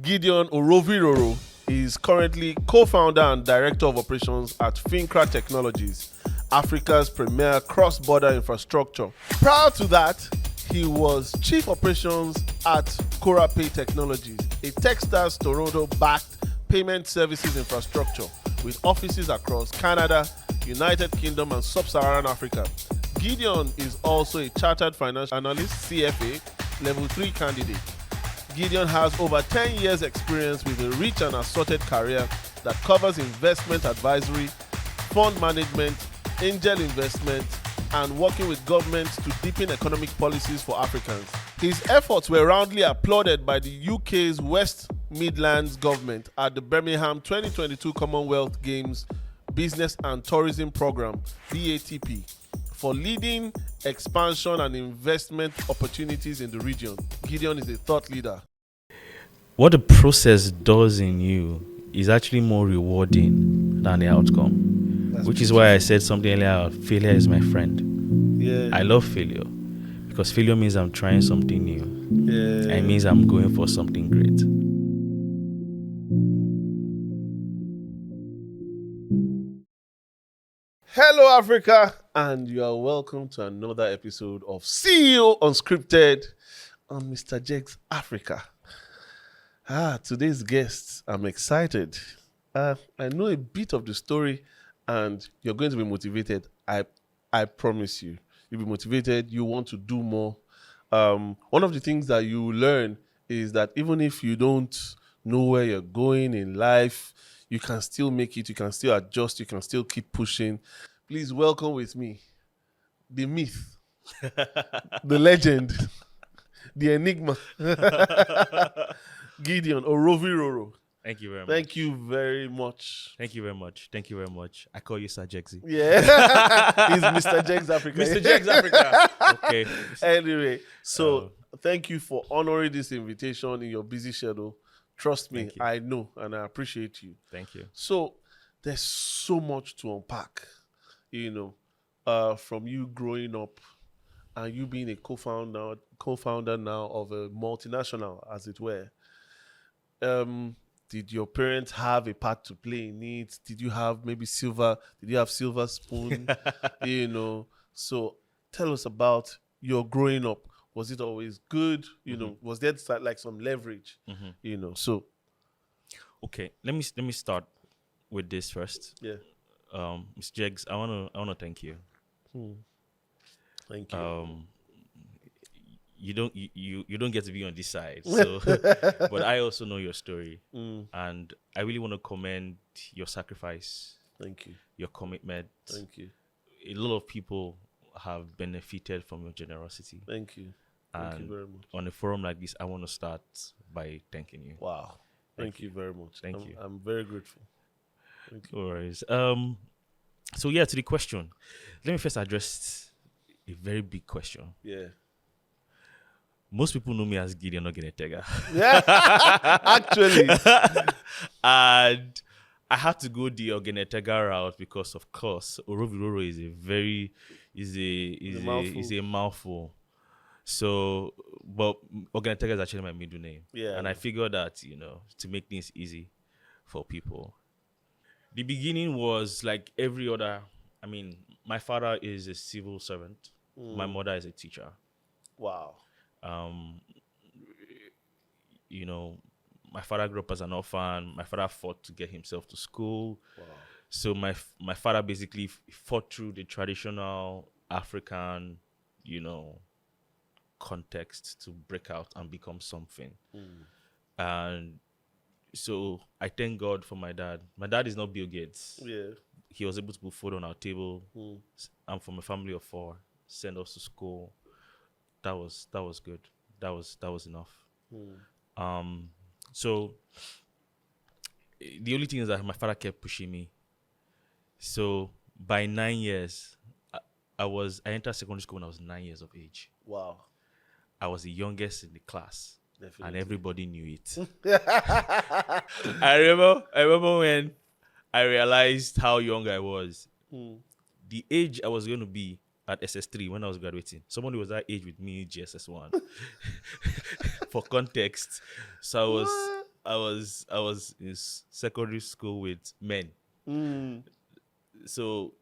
Gideon Oroviroro is currently co-founder and director of operations at Fincra Technologies, Africa's premier cross-border infrastructure. Prior to that, he was chief operations at Corapay Technologies, a Techstars Toronto-backed payment services infrastructure with offices across Canada, United Kingdom, and Sub-Saharan Africa. Gideon is also a chartered financial analyst, CFA, level 3 candidate. Gideon has over 10 years experience with a rich and assorted career that covers investment advisory, fund management, angel investment, and working with governments to deepen economic policies for Africans. His efforts were roundly applauded by the UK's West Midlands government at the Birmingham 2022 Commonwealth Games Business and Tourism Programme, BATP, for leading expansion and investment opportunities in the region. Gideon is a thought leader. What the process does in you is actually more rewarding than the outcome. Which is why I said something earlier, failure is my friend. Yeah. I love failure because failure means I'm trying something new. Yeah. It means I'm going for something great. Hello, Africa, and you are welcome to another episode of CEO Unscripted on Mr. Jegs Africa. Today's guest, I'm excited. I know a bit of the story, and you're going to be motivated. I promise you. You'll be motivated. You want to do more. One of the things that you learn is that even if you don't know where you're going in life, you can still make it. You can still adjust. You can still keep pushing. Please welcome with me the myth, the legend, the enigma, Gideon Oroviroro. Thank you very much. Thank you very much. Thank you very much. Thank you very much. I call you Sir Jexy. Yeah. He's Mr. Jegs Africa. Mr. Jegs Africa. Okay. Anyway, so thank you for honoring this invitation in your busy schedule. Trust me, I know, and I appreciate you. Thank you. So there's so much to unpack, from you growing up and you being a co-founder now of a multinational, as it were. Did your parents have a part to play in it? Did you have silver spoon? So tell us about your growing up. Was it always good? Was there like some leverage? So. Okay, let me start with this first. Yeah. Mr. Jegs, I wanna thank you. Thank you. You don't get to be on this side, so but I also know your story, and I really want to commend your sacrifice. Thank you. Your commitment. Thank you. A lot of people have benefited from your generosity. Thank you. Thank you very much. On a forum like this, I want to start by thanking you. Wow. Thank you very much. Thank you. I'm very grateful. Thank you. No worries. So to the question. Let me first address a very big question. Yeah. Most people know me as Gideon Ogenetega. Yeah. Actually. And I had to go the Ogenetega route because, of course, Oroviroro is a mouthful. So, but Ogenetega is actually my middle name. Yeah. And I figured that, to make things easy for people. The beginning was like every other. My father is a civil servant. My mother is a teacher. Wow. My father grew up as an orphan. My father fought to get himself to school. Wow. So my father basically fought through the traditional African, context to break out and become something. And so I thank God for my dad. My dad is not Bill Gates. Yeah. He was able to put food on our table. I'm from a family of 4. Send us to school. That was good. That was enough. So the only thing is that my father kept pushing me. So by 9 years, I entered secondary school when I was 9 years of age. Wow. I was the youngest in the class. Definitely. And everybody knew it. I remember when I realized how young I was. The age I was going to be at SS3 when I was graduating. Somebody was that age with me, GSS1. For context. So I was in secondary school with men. So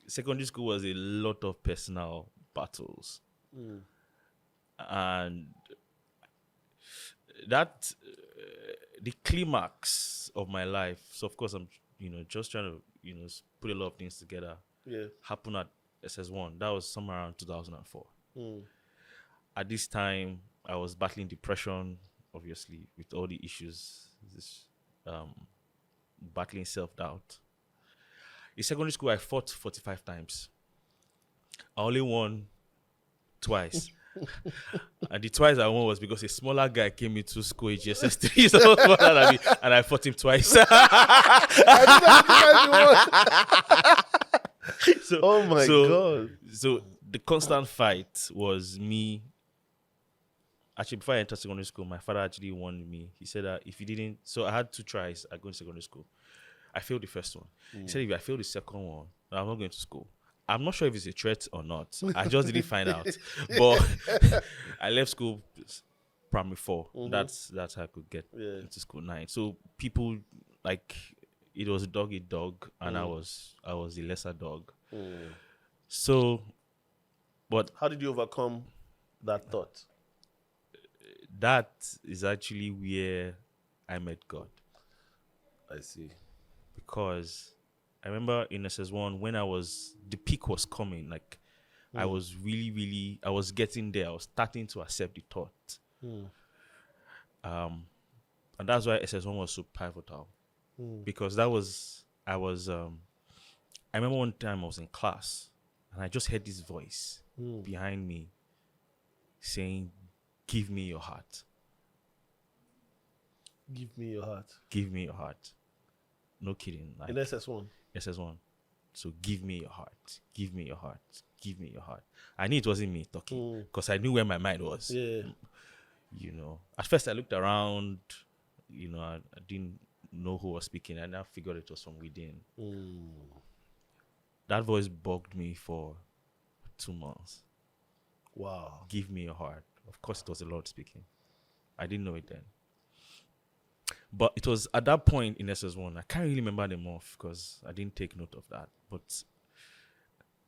secondary school was a lot of personal battles. And that the climax of my life. So of course I'm just trying to put a lot of things together. Yeah. Happened at SS1. That was somewhere around 2004. At this time, I was battling depression, obviously, with all the issues. Battling self-doubt. In secondary school, I fought 45 times. I only won twice. And the twice I won was because a smaller guy came into school at GSS3, so smaller than me, and I fought him twice. Oh my God. So the constant fight was me. Actually, before I entered secondary school, my father actually warned me. He said that if you didn't, so I had 2 tries at going to secondary school. I failed the first one. He said if I failed the second one, I'm not going to school. I'm not sure if it's a threat or not. I just didn't find out. But I left school primary 4. That's how I could get into school 9. So people like it was dog eat dog, and I was the lesser dog. So, but how did you overcome that thought? That is actually where I met God. I see. Because I remember in SS1 when the peak was coming, like I was really, I was getting there. I was starting to accept the thought. And that's why SS1 was so pivotal. Because I remember one time I was in class and I just heard this voice behind me saying, "Give me your heart. Give me your heart. Give me your heart." No kidding. In SS1. SS1. So give me your heart. Give me your heart. Give me your heart. I knew it wasn't me talking because I knew where my mind was. Yeah. At first I looked around, I didn't know who was speaking. I now figured it was from within. That voice bugged me for 2 months. Wow. Give me your heart. Of course it was the Lord speaking. I didn't know it then. But it was at that point in SS1. I can't really remember them off because I didn't take note of that. But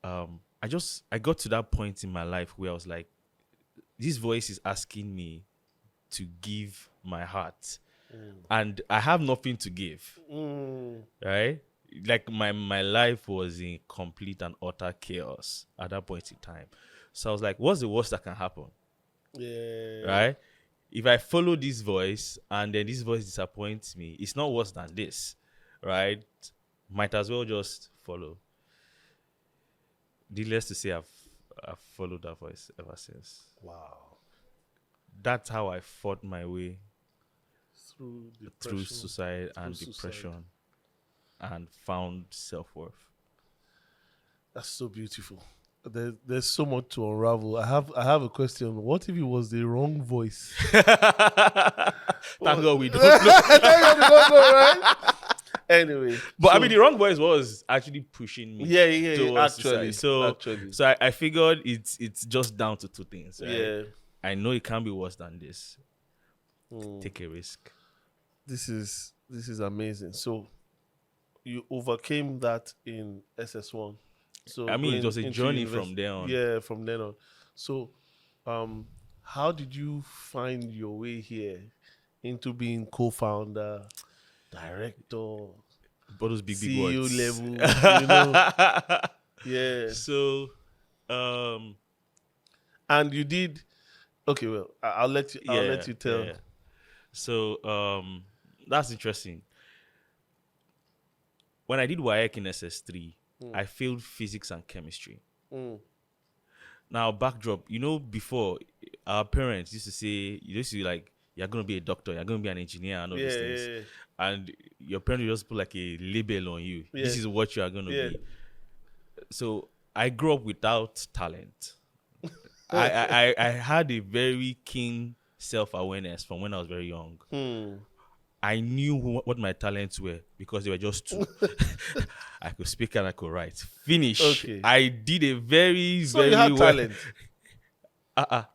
I got to that point in my life where I was like, this voice is asking me to give my heart. And I have nothing to give. Right? Like my life was in complete and utter chaos at that point in time. So I was like, what's the worst that can happen? Yeah. Right? If I follow this voice and then this voice disappoints me, it's not worse than this, right? Might as well just follow. Needless to say, I've followed that voice ever since. Wow. That's how I fought my way through suicide and depression and found self-worth. That's so beautiful. There's so much to unravel. I have a question. What if it was the wrong voice? Thank God we don't know. Thank God we don't know, right? Anyway, but I mean, the wrong voice was actually pushing me. Yeah. Actually, so I figured it's just down to 2 things. Right? Yeah, I know it can be worse than this. Take a risk. This is amazing. So you overcame that in SS1. So I mean, it was a journey from there on. Yeah, from then on. So, how did you find your way here into being co-founder, director, all those big CEO words. level? Yeah. So, and you did. Okay, well, I'll let you tell. Yeah. So, that's interesting. When I did WAEC in SS3. I failed physics and chemistry. Now, backdrop, before our parents used to say, like, you're going to be a doctor, you're going to be an engineer and all these things. Yeah. And your parents just put like a label on you. Yeah. This is what you are going to be. So I grew up without talent. I had a very keen self-awareness from when I was very young. I knew what my talents were because they were just 2. I could speak and I could write. Finish. Okay. I did a very, so very you had well. talent.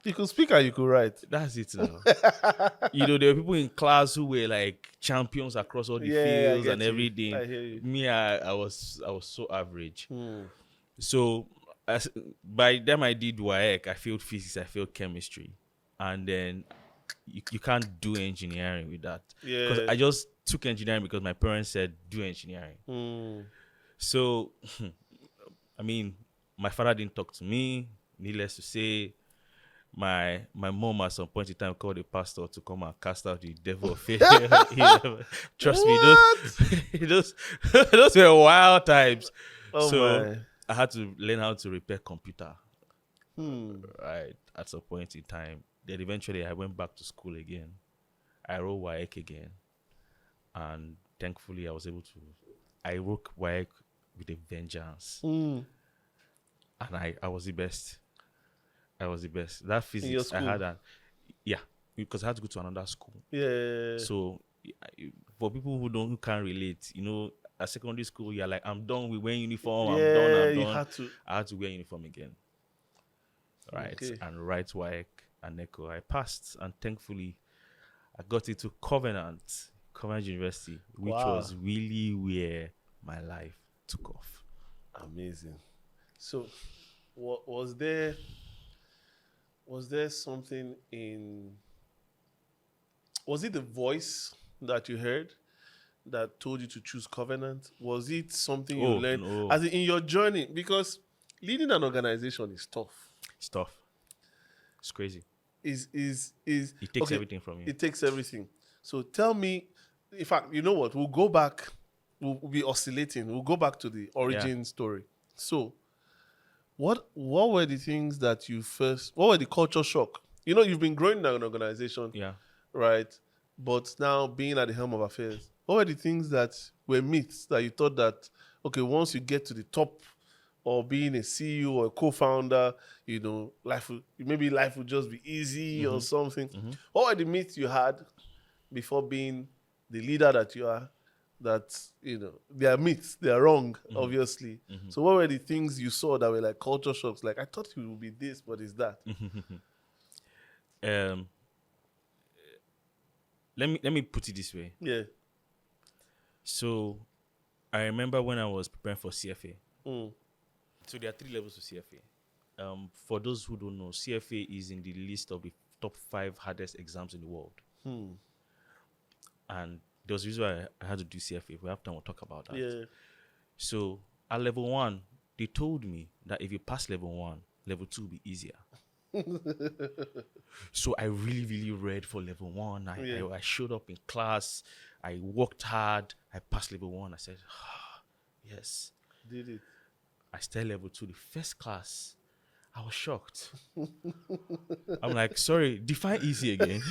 You could speak and you could write. That's it now. There were people in class who were like champions across all the Yeah, I fields get and you. everything. I hear you. Me, I was so average. Hmm. So by the time I did WAEC, I failed physics, I failed chemistry, and then you can't do engineering with that. Because Yeah. I just took engineering because my parents said do engineering. Hmm. So, I mean, my father didn't talk to me. Needless to say, my mom at some point in time called the pastor to come and cast out the devil of fear. Trust me, those were wild times. Oh So my. I had to learn how to repair computer. Hmm. Right at some point in time. Then eventually I went back to school again. I wrote WAEC again, and thankfully I was able to. I wrote WAEC with a vengeance, Hmm. and I was the best. I was the best. That In your physics I school? had, yeah, because I had to go to another school. Yeah. So for people who can't relate, at secondary school, you're like, I'm done with wearing uniform. I'm done. Yeah, I'm you done. had to. I had to wear uniform again. Right. Okay. And right WAEC and NECO. I passed, and thankfully I got into Covenant University, which Wow. was really where my life took off. Amazing. So, was there something in? Was it the voice that you heard that told you to choose Covenant? Was it something you learned No. as in your journey? Because leading an organization is tough. It's tough. It's crazy. Is It takes everything from you. It takes everything. So tell me, in fact, you know what? We'll go back. We'll be oscillating. We'll go back to the origin story. So, what were the things that you first? What were the culture shock? You've been growing in an organization, Yeah. right? But now being at the helm of affairs, what were the things that were myths that you thought that, okay, once you get to the top, or being a CEO or a co-founder, life will just be easy or something. Mm-hmm. What were the myths you had before being the leader that you are? That they are myths, they are wrong, obviously. Mm-hmm. So what were the things you saw that were like culture shocks? Like, I thought it would be this, but it's that. Let me put it this way. Yeah. So I remember when I was preparing for CFA. Mm. So there are 3 levels of CFA. For those who don't know, CFA is in the list of the top 5 hardest exams in the world. And there was a reason why I had to do CFA. If we have time, we'll talk about that. Yeah. So at level 1, they told me that if you pass level 1, level 2 will be easier. So I really, really read for level 1. I showed up in class. I worked hard. I passed level 1. I said, yes. Did it. I started level 2, the first class. I was shocked. I'm like, sorry, define easy again.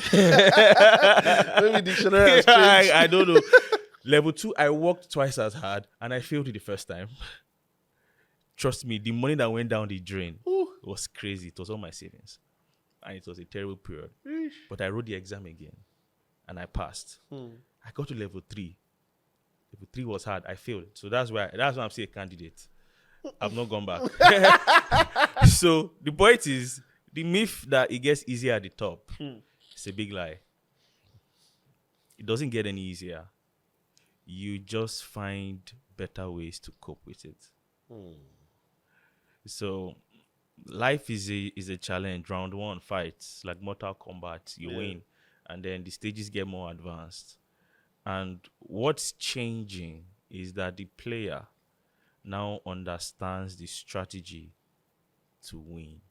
Maybe dictionary has changed. I don't know. Level 2, I worked twice as hard and I failed it the first time. Trust me, the money that went down the drain was crazy. It was all my savings. And it was a terrible period. But I wrote the exam again and I passed. I got to level 3. Level 3 was hard. I failed. So that's why I'm still a candidate. I've not gone back. So the point is, the myth that it gets easier at the top, it's a big lie. It doesn't get any easier. You just find better ways to cope with it. So life is a challenge. Round 1 fights, like Mortal Kombat, you win. And then the stages get more advanced. And what's changing is that the player now understands the strategy to win.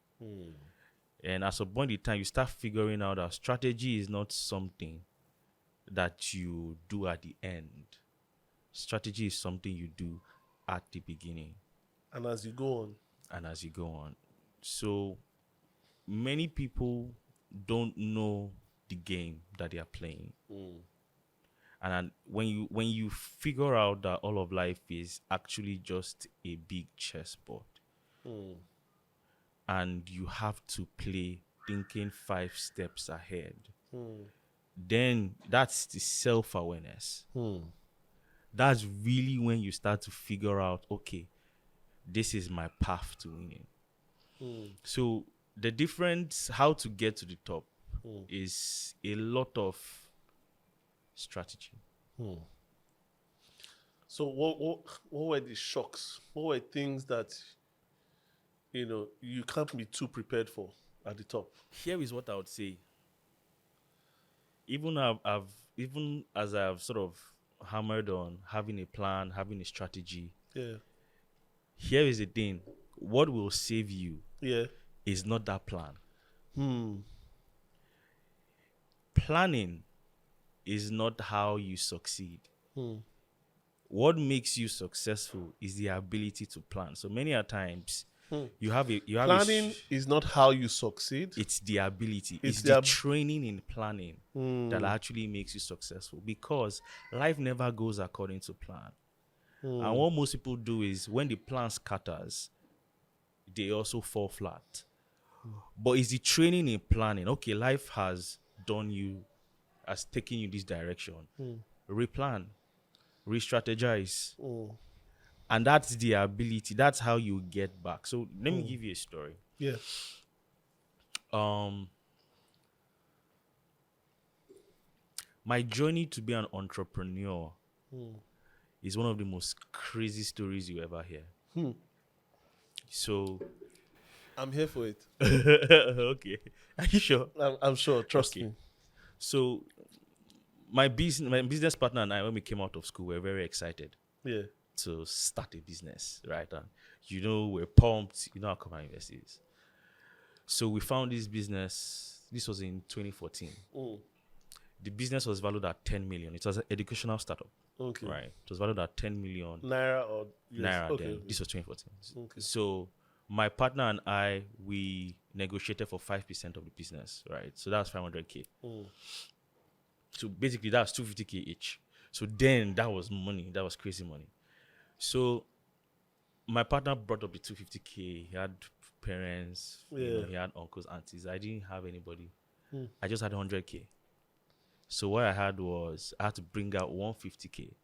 And at some point in time, you start figuring out that strategy is not something that you do at the end. Strategy is something you do at the beginning. And as you go on. So many people don't know the game that they are playing. And when you figure out that all of life is actually just a big chessboard, and you have to play thinking 5 steps ahead, then that's the self-awareness. That's really when you start to figure out, okay, this is my path to winning. So the difference, how to get to the top, is a lot of strategy. So what were the shocks? What were things that you can't be too prepared for at the top? Here is what I would say. Even even as I've sort of hammered on having a plan, having a strategy. Yeah. Here is the thing. What will save you is not that plan. Planning is not how you succeed. What makes you successful is the ability to plan. So many a times planning is not how you succeed. It's the ability. It's the training in planning that actually makes you successful, because life never goes according to plan. And what most people do is when the plan scatters, they also fall flat. But it's the training in planning. Okay, life has taken you this direction. Replan, re-strategize. And that's the ability. That's how you get back. So let me give you a story. Yeah. My journey to be an entrepreneur is one of the most crazy stories you ever hear. So I'm here for it. Okay. Are you sure? I'm sure. Trust me. So my business partner and I, when we came out of school, we were very excited. Yeah. To start a business, right? And we're pumped. How come invest is. So we found this business. This was in 2014. The business was valued at 10 million. It was an educational startup. Okay. Right. It was valued at 10 million. Naira or Naira okay, then. okay. This was 2014. Okay. So my partner and I, we negotiated for 5% of the business, right? So that's 500K. So basically that's 250K each. So then that was money. That was crazy money. So my partner brought up the 250K. He had parents, he had uncles, aunties. I didn't have anybody. I just had 100K. So what I had was I had to bring out 150K.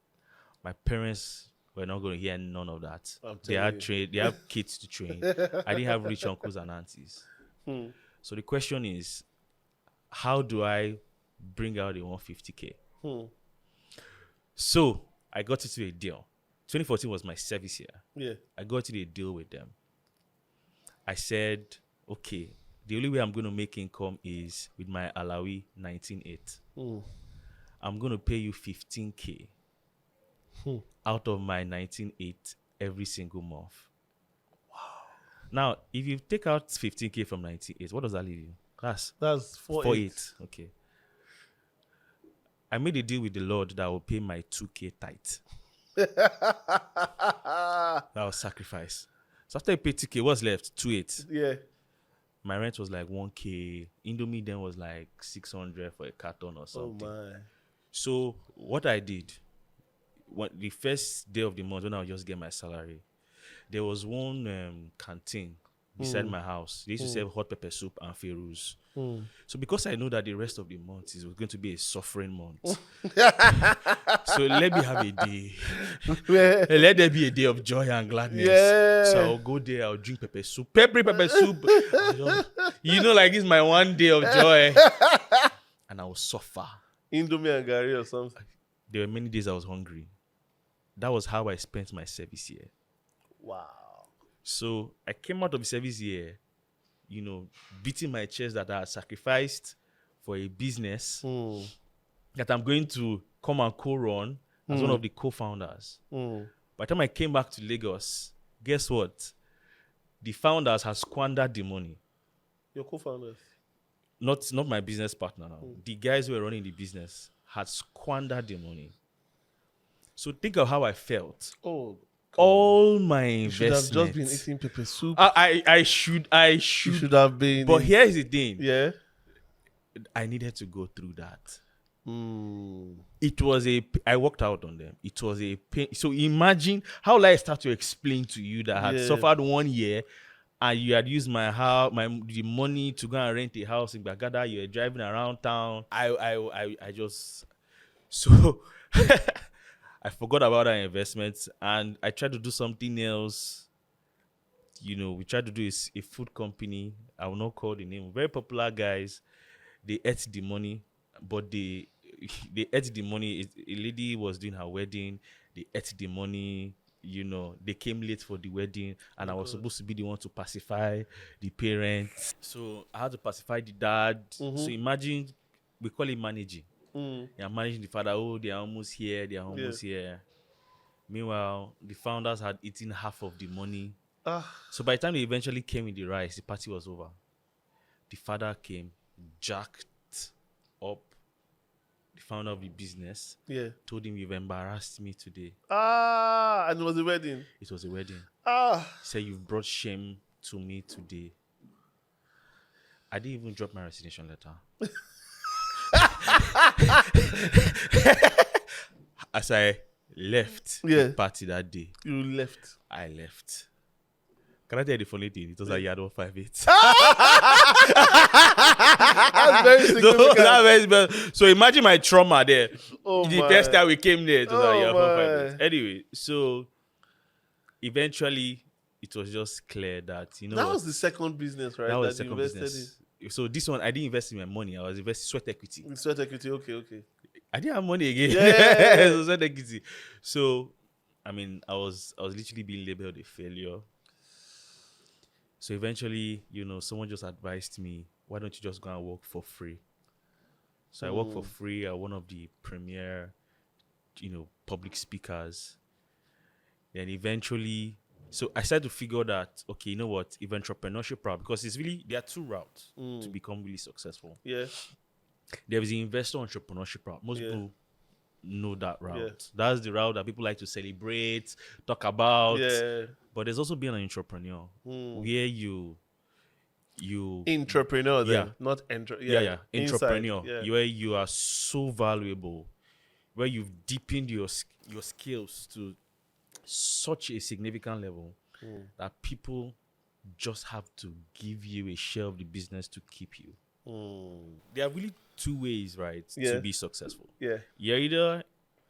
My parents were not going to hear none of that. They have kids to train. I didn't have rich uncles and aunties. So the question is, how do I bring out the 150K? So I got into a deal. 2014 was my service year. Yeah. I got into a deal with them. I said, okay, the only way I'm going to make income is with my Alawi 19.8. I'm going to pay you 15K out of my 19.8 every single month. Wow. Now, if you take out 15K from 19.8, what does that leave you? That's 4.8. Okay. I made a deal with the Lord that I will pay my 2K tithe. That was sacrifice. So after I paid 2K, what's left? 2.8. Yeah. My rent was like 1K. Indomie then was like 600 for a carton or something. Oh my. So what I did, the first day of the month when I just get my salary, there was one canteen beside my house. They used to serve hot pepper soup and ferus. So because I know that the rest of the month is going to be a suffering month, so let me have a day. Let there be a day of joy and gladness. Yeah. So I'll go there, I'll drink pepper soup. Pepper soup. Like it's my one day of joy. And I will suffer. Indomie and Gary or something. There were many days I was hungry. That was how I spent my service year. Wow. So I came out of the service year, beating my chest that I had sacrificed for a business that I'm going to come and co-run as one of the co-founders. By the time I came back to Lagos, guess what? The founders had squandered the money. Your co-founders? Not my business partner now. The guys who were running the business had squandered the money. So think of how I felt. Oh, all my investments. You should have just been eating pepper soup. I should. You should have been. But here's the thing. Yeah. I needed to go through that. It was I worked out on them. It was a pain. So imagine how will I start to explain to you that I had suffered 1 year and you had used my house, the money to go and rent a house in Bagada. You were driving around town. I just so I forgot about our investments and I tried to do something else we tried to do a food company. I will not call the name. Very popular guys. They ate the money, but they ate the money. A lady was doing her wedding. They ate the money. They came late for the wedding, and I was supposed to be the one to pacify the parents. So I had to pacify the dad. So imagine, we call it managing. You're managing the father. Oh, they are almost here. They are almost here. Meanwhile, the founders had eaten half of the money. So by the time they eventually came with the rice, the party was over. The father came, jacked up the founder of the business. Told him, "You've embarrassed me today." And it was a wedding. It was a wedding. He said, "You've brought shame to me today." I didn't even drop my resignation letter. As I left the party that day. You left. I left. Can I tell you the funny thing? It was like you had 158. That's very significant. So imagine my trauma there. The first time we came there, it was like you had 158. Anyway, so eventually it was just clear that, that was the second business, right? That was the second business. So this one, I didn't invest in my money. I was investing sweat equity. Sweat equity, okay. I didn't have money again. So sweat equity. So, I was literally being labeled a failure. So eventually, someone just advised me, why don't you just go and work for free? So I work for free at one of the premier, public speakers. Then eventually, so I started to figure that, okay, you know what, if entrepreneurship route, because there are two routes to become really successful. Yeah. There is the investor entrepreneurship route. Most people know that route. That's the route that people like to celebrate, talk about. Yeah. But there's also being an entrepreneur where you entrepreneur then, not entrepreneur. Where you are so valuable, where you've deepened your skills to such a significant level that people just have to give you a share of the business to keep you. There are really two ways, right, to be successful. You're either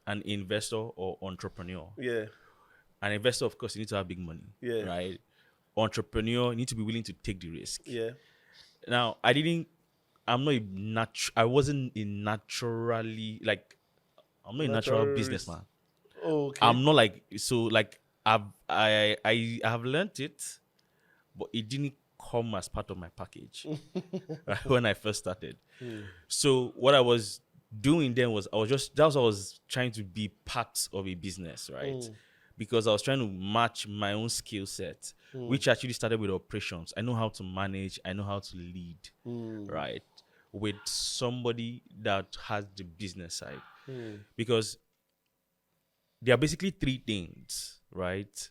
an investor or entrepreneur. An investor, of course, you need to have big money, right? Entrepreneur, you need to be willing to take the risk. Now, I wasn't a naturally, I'm not a natural businessman. I'm not I have learned it, but it didn't come as part of my package right, when I first started. So what I was doing then was I was trying to be part of a business, right? Because I was trying to match my own skill set, which actually started with operations. I know how to manage, I know how to lead, right? With somebody that has the business side. Because there are basically three things, right?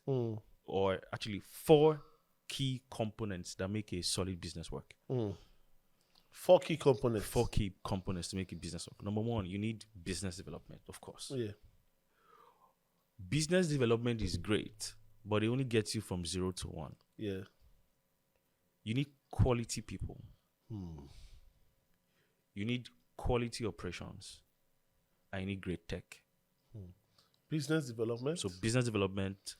Or actually 4 key components that make a solid business work. 4 key components. 4 key components to make a business work. Number 1, you need business development, of course. Business development is great, but it only gets you from 0 to 1. You need quality people. You need quality operations. And you need great tech. Business development. So business development,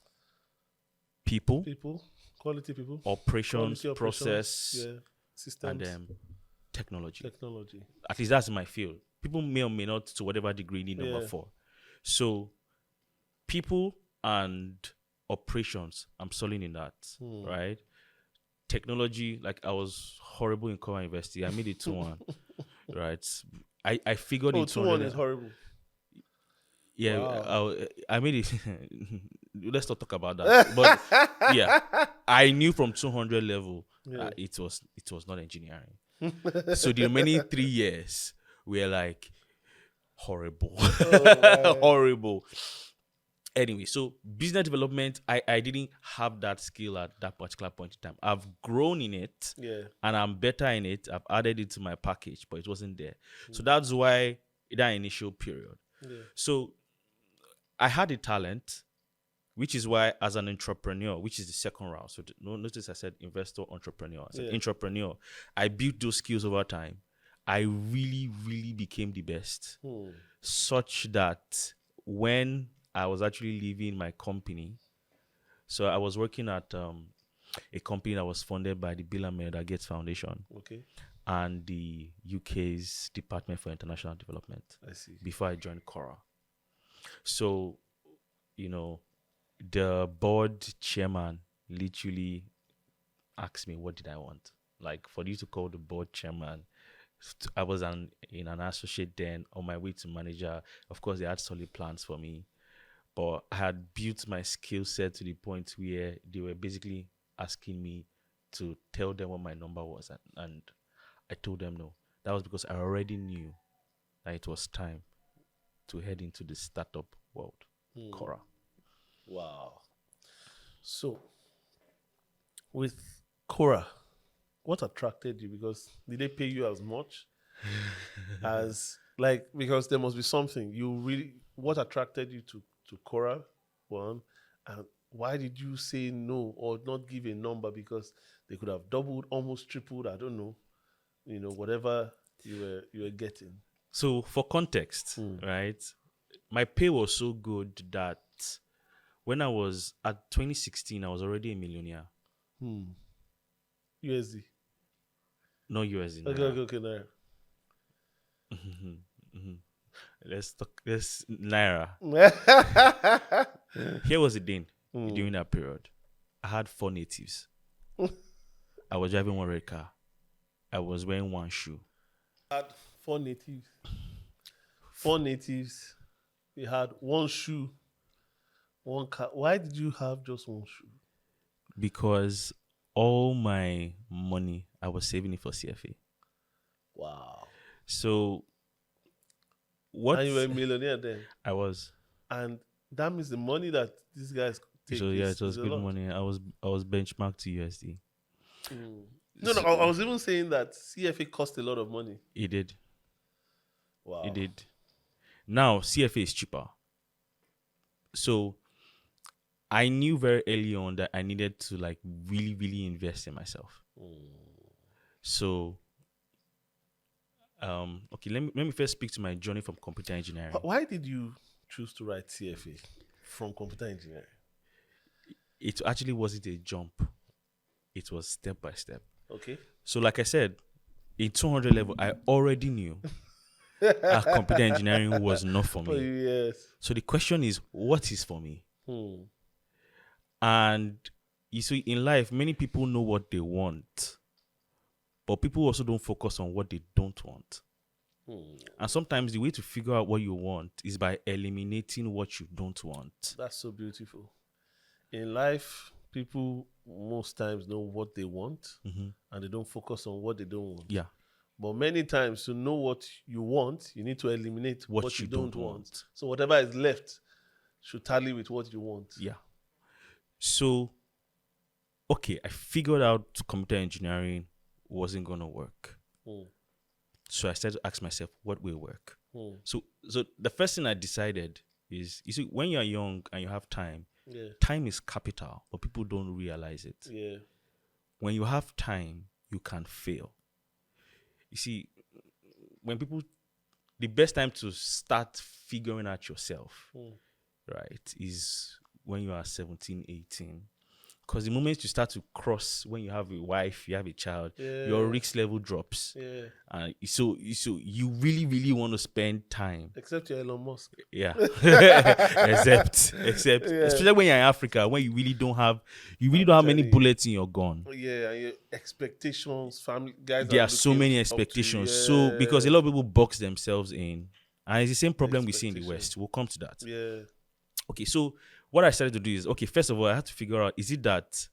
people, quality people, operations, quality process, systems, and technology. At least that's my field. People may or may not, to whatever degree, need number 4. So people and operations, I'm solid in that, right? Technology, I was horrible in Core University. I made it 2-1, right? I figured it 2-1 is horrible. Yeah, wow. I made it. Let's not talk about that. But yeah, I knew from 200 level it was not engineering. So the remaining 3 years were horrible, horrible. Anyway, so business development, I didn't have that skill at that particular point in time. I've grown in it, and I'm better in it. I've added it to my package, but it wasn't there. So that's why that initial period. So I had a talent, which is why as an entrepreneur, which is the second round. So notice I said investor, entrepreneur. I said entrepreneur. I built those skills over time. I really, really became the best, such that when I was actually leaving my company, so I was working at a company that was funded by the Bill and Melinda Gates Foundation Okay. and the UK's Department for International Development. I see. Before I joined Cora. So, the board chairman literally asked me, what did I want? Like, for you to call the board chairman, I was in an associate then, on my way to manager. Of course, they had solid plans for me, but I had built my skill set to the point where they were basically asking me to tell them what my number was, and I told them no. That was because I already knew that it was time to head into the startup world, Cora. Wow. So, with Cora, what attracted you? Because did they pay you as much as because there must be something what attracted you to Cora, one, and why did you say no or not give a number? Because they could have doubled, almost tripled, I don't know, whatever you were getting. So for context, right, my pay was so good that when I was at 2016, I was already a millionaire. USD. No USD. Okay, Naira. Let's Naira. Here was the thing. During that period, I had 4 natives. I was driving 1 red car. I was wearing 1 shoe. I had 4 natives. 4 natives. We had 1 shoe, 1 car. Why did you have just 1 shoe? Because all my money, I was saving it for CFA. Wow. So, what? And you were a millionaire then? I was. And that means the money that these guys take. So yeah, it was good money. I was benchmarked to USD. No, I was even saying that CFA cost a lot of money. It did. Wow. It did. Now CFA is cheaper. So I knew very early on that I needed to really, really invest in myself. So okay, let me first speak to my journey from computer engineering. Why did you choose to write CFA from computer engineering? It actually wasn't a jump. It was step by step. Okay. So like I said, in 200 level, I already knew that computer engineering was not for me. Yes. So the question is, what is for me? And you see, in life, many people know what they want, but people also don't focus on what they don't want. And sometimes the way to figure out what you want is by eliminating what you don't want. That's so beautiful. In life, people most times know what they want, and they don't focus on what they don't want. Yeah. But many times, to know what you want, you need to eliminate what you don't want. So whatever is left should tally with what you want. Yeah. So, okay, I figured out computer engineering wasn't going to work. So I started to ask myself, what will work? So the first thing I decided is, you see, when you're young and you have time, time is capital, but people don't realize it. Yeah. When you have time, you can fail. You see, the best time to start figuring out yourself, right, is when you are 17, 18. Because the moment you start to cross, when you have a wife, you have a child, your risk level drops. Yeah. So you really, really want to spend time. Except you're Elon Musk. Yeah. Except, especially when you're in Africa, when you really don't have many bullets in your gun. Yeah, and your expectations, family guys. There are so many expectations. So because a lot of people box themselves in, and it's the same problem we see in the West. We'll come to that. Yeah. Okay, so what I started to do is, okay, first of all, I had to figure out, is it that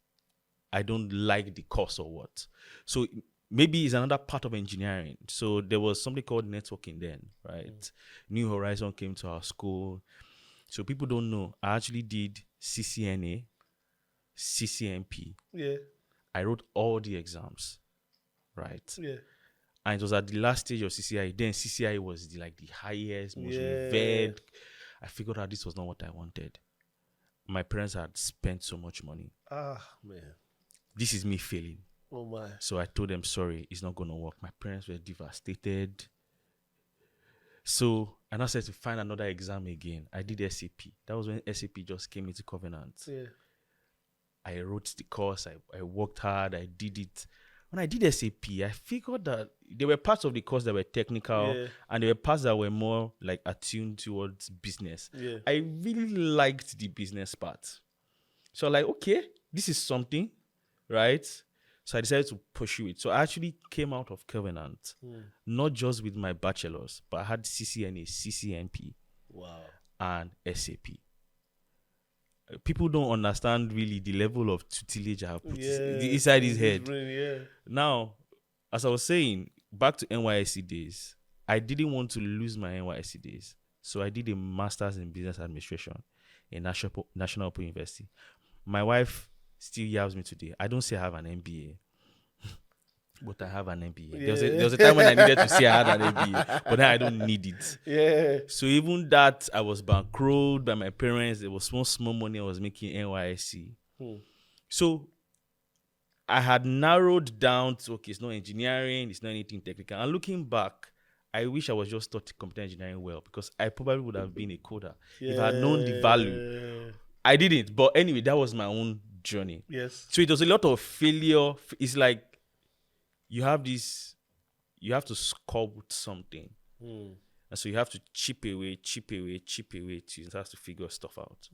I don't like the course or what? So maybe it's another part of engineering. So there was something called networking then, right? New Horizon came to our school. So people don't know, I actually did CCNA, CCNP. Yeah. I wrote all the exams, right? Yeah. And it was at the last stage of CCI. Then CCI was the highest, most revered. I figured out this was not what I wanted. My parents had spent so much money. Ah, man. This is me failing. Oh, my. So I told them, sorry, it's not going to work. My parents were devastated. So I now said to find another exam again. I did SAP. That was when SAP just came into Covenant. Yeah. I wrote the course. I worked hard. I did it. When I did SAP, I figured that there were parts of the course that were technical, and there were parts that were more like attuned towards business. Yeah. I really liked the business part. So like, okay, this is something, right? So I decided to pursue it. So I actually came out of Covenant, not just with my bachelor's, but I had CCNA, CCNP, and SAP. People don't understand really the level of tutelage I have put inside his head. Brain, Now, as I was saying, back to NYSC days, I didn't want to lose my NYSC days. So I did a master's in business administration in National Open University. My wife still yells me today. I don't say I have an MBA, but I have an MBA. There was a time when I needed to say I had an MBA, but now I don't need it. Yeah. So even that, I was bankrolled by my parents. It was small money I was making NYSC. So I had narrowed down to, okay, it's not engineering, it's not anything technical. And looking back, I wish I was just taught computer engineering well, because I probably would have been a coder if I had known the value. I didn't, but anyway, that was my own journey. Yes. So it was a lot of failure. It's like you have to sculpt something. And so you have to chip away till you start to figure stuff out.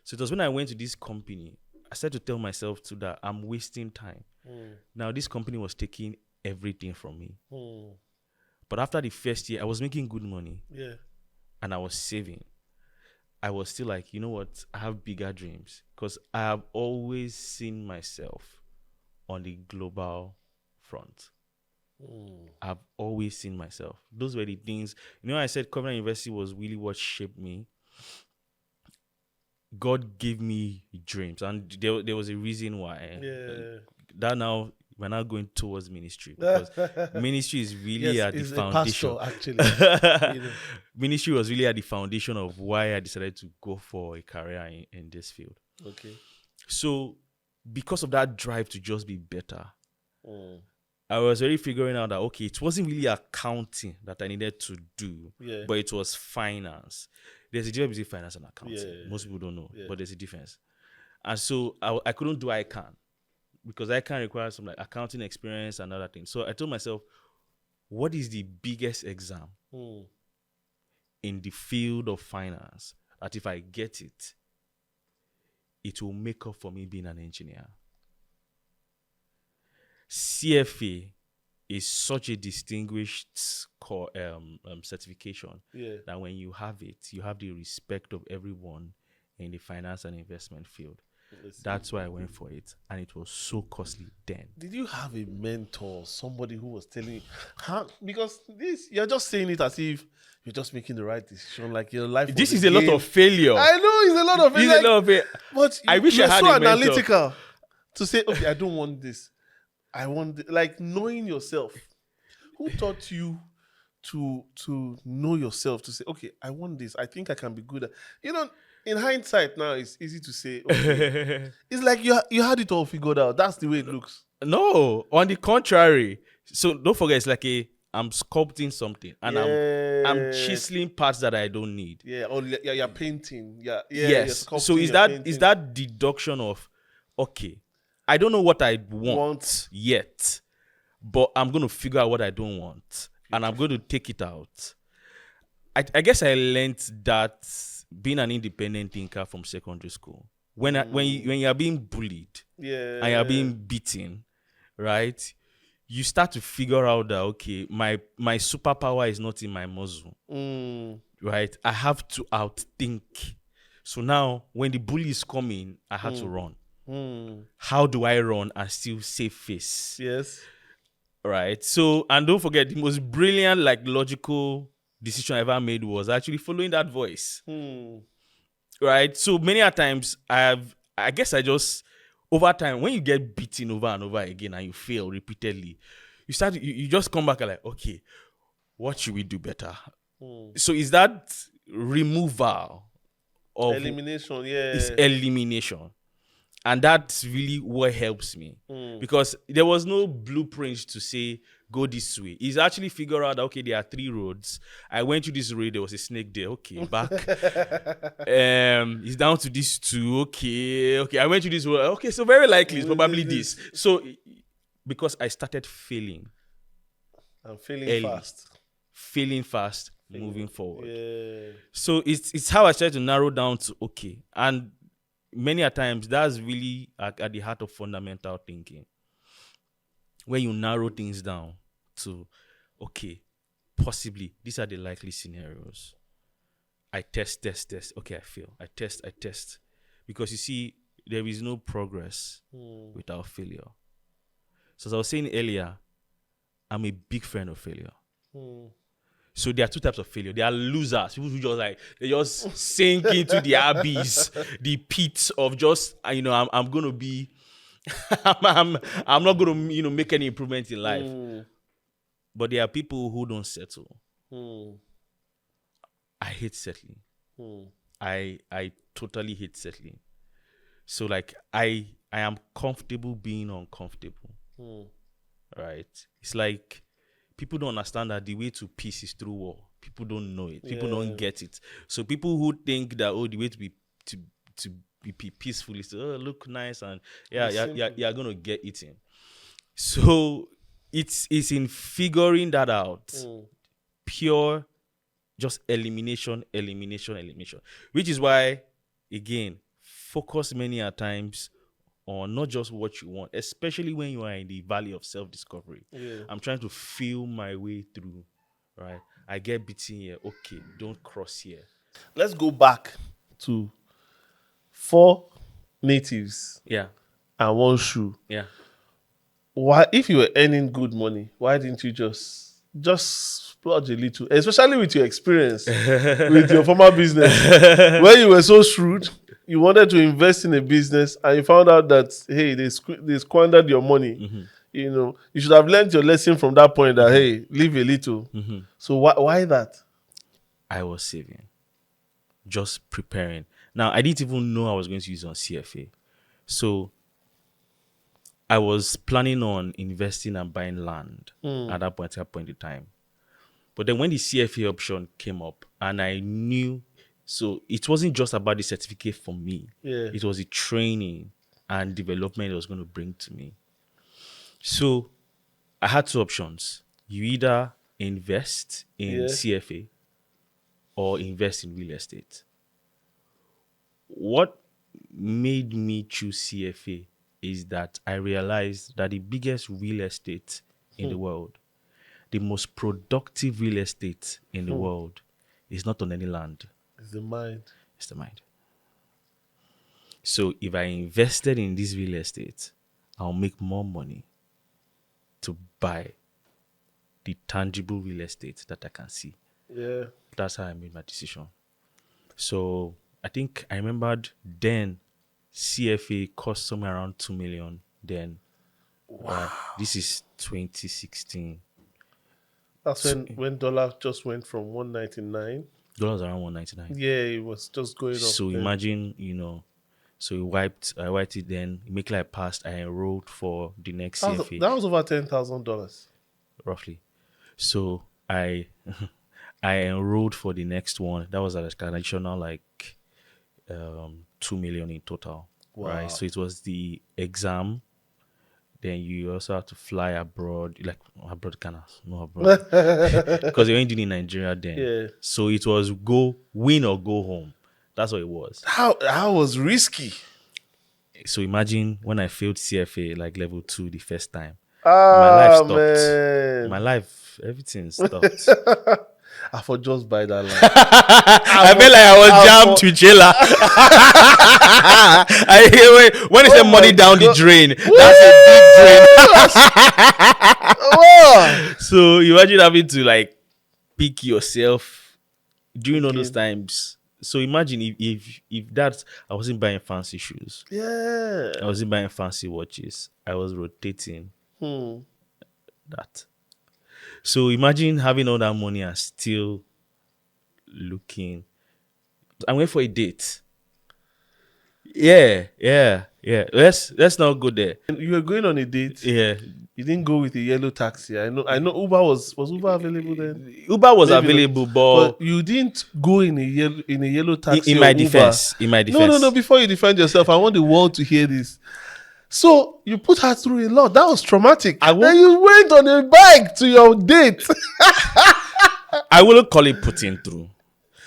So it was when I went to this company, I started to tell myself too that I'm wasting time. Now this company was taking everything from me. But after the first year, I was making good money. Yeah. And I was saving. I was still like, you know what? I have bigger dreams, because I have always seen myself on the global front. I've always seen myself. Those were the things. You know, I said Covenant University was really what shaped me. God gave me dreams, and there was a reason why. That now we're now going towards ministry, because ministry is really at the foundation. A pastor, actually. Ministry was really at the foundation of why I decided to go for a career in this field. Okay. So because of that drive to just be better, I was already figuring out that, okay, it wasn't really accounting that I needed to do, but it was finance. There's a difference between finance and accounting. Most people don't know, but there's a difference. And so I couldn't do ICANN, because ICANN requires some like accounting experience and other things. So I told myself, what is the biggest exam in the field of finance that if I get it, it will make up for me being an engineer? CFA is such a distinguished certification that when you have it, you have the respect of everyone in the finance and investment field. That's why I went for it, and it was so costly then. Did you have a mentor, somebody who was telling you how? Because this, you're just saying it as if you're just making the right decision, like your life. This is a lot of failure. I know it's a lot of failure. It's a lot of failure. But I wish I had so a mentor. analytical to say, okay, I don't want this. I want like knowing yourself. Who taught you to know yourself, to say, okay, I want this. I think I can be good at. In hindsight now, it's easy to say, okay. It's like you had it all figured out. That's the way it looks. No, on the contrary. So don't forget, it's like I'm sculpting something, and I'm chiseling parts that I don't need. Yeah, or you're painting. Yeah. Yes. So is that deduction of, okay, I don't know what I want yet, but I'm going to figure out what I don't want, and I'm going to take it out. I guess I learned that being an independent thinker from secondary school. When you are being bullied, and you're being beaten, right? You start to figure out that, okay, my superpower is not in my muzzle, right? I have to outthink. So now, when the bully is coming, I have to run. How do I run and still save face? Yes. Right. So, and don't forget, the most brilliant, like, logical decision I ever made was actually following that voice. Right. So many a times I guess I just, over time, when you get beaten over and over again and you fail repeatedly, you just come back and like, okay, what should we do better? So is that removal of elimination? It's elimination. And that's really what helps me, because there was no blueprint to say, go this way. It's actually figure out, okay, there are 3 roads. I went to this road, there was a snake there. Okay, back. It's down to these two. Okay. I went to this one. Okay, so very likely it's probably this. So because I started failing. I'm feeling early, fast. moving forward. Yeah. So it's how I try to narrow down to okay. And many a times that's really at the heart of fundamental thinking. When you narrow things down to okay, possibly these are the likely scenarios. I test. Okay, I fail. I test. Because you see, there is no progress without failure. So as I was saying earlier, I'm a big fan of failure. So there are two types of failure. There are losers, people who they just sink into the abyss, the pits of just I'm gonna be, I'm not gonna make any improvement in life. But there are people who don't settle. I hate settling. I totally hate settling. So like I am comfortable being uncomfortable. Right? It's like people don't understand that the way to peace is through war. People don't know it. People don't get it. So people who think that the way to be peaceful is to look nice and you're gonna get eaten. So it's in figuring that out. Pure just elimination. Which is why, again, focus many a times on not just what you want, especially when you are in the valley of self-discovery. I'm trying to feel my way through, right? I get beaten here. Okay, don't cross here. Let's go back to 4 natives. Yeah. And 1 shoe. Yeah. Why, if you were earning good money, why didn't you just splurge a little, especially with your experience with your former business, where you were so shrewd, you wanted to invest in a business, and you found out that hey, they squandered your money. You should have learned your lesson from that point. That hey, leave a little. So why that? I was saving, just preparing. Now I didn't even know I was going to use on CFA, so I was planning on investing and buying land at that point in time. But then when the CFA option came up, and I knew, so it wasn't just about the certificate for me. It was the training and development it was going to bring to me. So I had 2 options. You either invest in CFA or invest in real estate. What made me choose CFA is that I realized that the biggest real estate in the world, the most productive real estate in the world, is not on any land. It's the mind. It's the mind. So if I invested in this real estate, I'll make more money to buy the tangible real estate that I can see. Yeah. That's how I made my decision. So I think I remembered then CFA cost somewhere around 2 million then. Wow. This is 2016. That's when dollar just went from 199. Dollars around 199. Yeah, it was just going up. So imagine, so I wiped it then. Immediately I passed, I enrolled for the next CFA. That was over $10,000. Roughly. So I enrolled for the next one. That was an additional like 2 million in total. Wow. Right. So it was the exam. Then you also have to fly abroad, like abroad, Ghana, no abroad, because they weren't doing in Nigeria then. Yeah. So it was win or go home. That's what it was. How was risky. So imagine when I failed CFA like level 2 the first time. My life stopped. Man. My life, everything stopped. I for just buy that land. I felt like I was jammed to jailer. When they say money down the drain, that's a big drain. So imagine having to like pick yourself during all those times. So imagine if that's, I wasn't buying fancy shoes. Yeah. I wasn't buying fancy watches. I was rotating that. So imagine having all that money and still looking. I went for a date. Yeah. Let's not go there. You were going on a date? Yeah. You didn't go with a yellow taxi. I know. Uber was Uber available then? Uber was Maybe not. available, but But you didn't go in a yellow taxi in or my Uber. defense, No. Before you defend yourself, I want the world to hear this. So you put her through a lot. That was traumatic. Then you went on a bike to your date. I wouldn't call it putting through.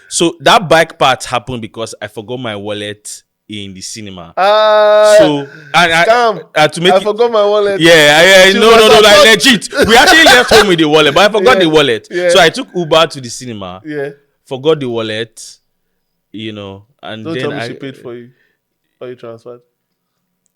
So that bike part happened because I forgot my wallet in the cinema. So Scam. To make I forgot my wallet. No, like legit. We actually left home with the wallet, but I forgot the wallet. Yeah. So I took Uber to the cinema. Yeah. Forgot the wallet, and Don't then tell me she paid for you. Or you transferred.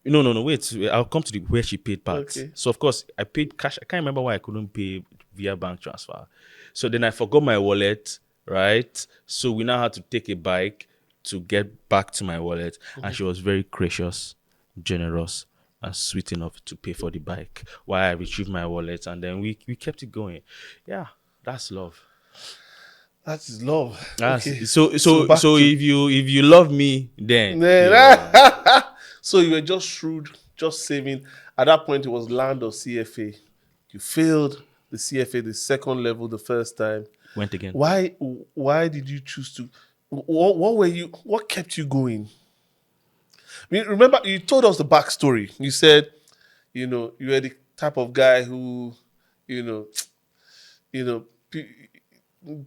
No. Wait. I'll come to where she paid part. Okay. So of course I paid cash. I can't remember why I couldn't pay via bank transfer. So then I forgot my wallet, right? So we now had to take a bike to get back to my wallet, and she was very gracious, generous, and sweet enough to pay for the bike while I retrieved my wallet, and then we kept it going. Yeah, that's love. That is love. Okay. So if you love me, then so you were just shrewd, just saving. At that point, it was land or CFA. You failed the CFA, the second level, the first time. Went again. Why did you choose to? What kept you going? I mean, remember, you told us the backstory. You said, you were the type of guy who,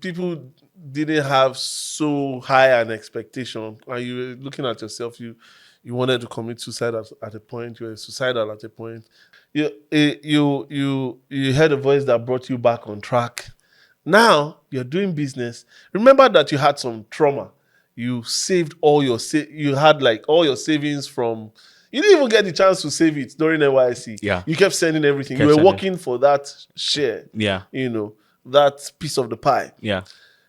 people didn't have so high an expectation, and you were looking at yourself. You wanted to commit suicide at a point. You were suicidal at a point. You heard a voice that brought you back on track. Now you're doing business. Remember that you had some trauma. You saved all your you had like all your savings from. You didn't even get the chance to save it during NYC. Yeah. You kept sending everything. You were working for that share. Yeah. That piece of the pie. Yeah.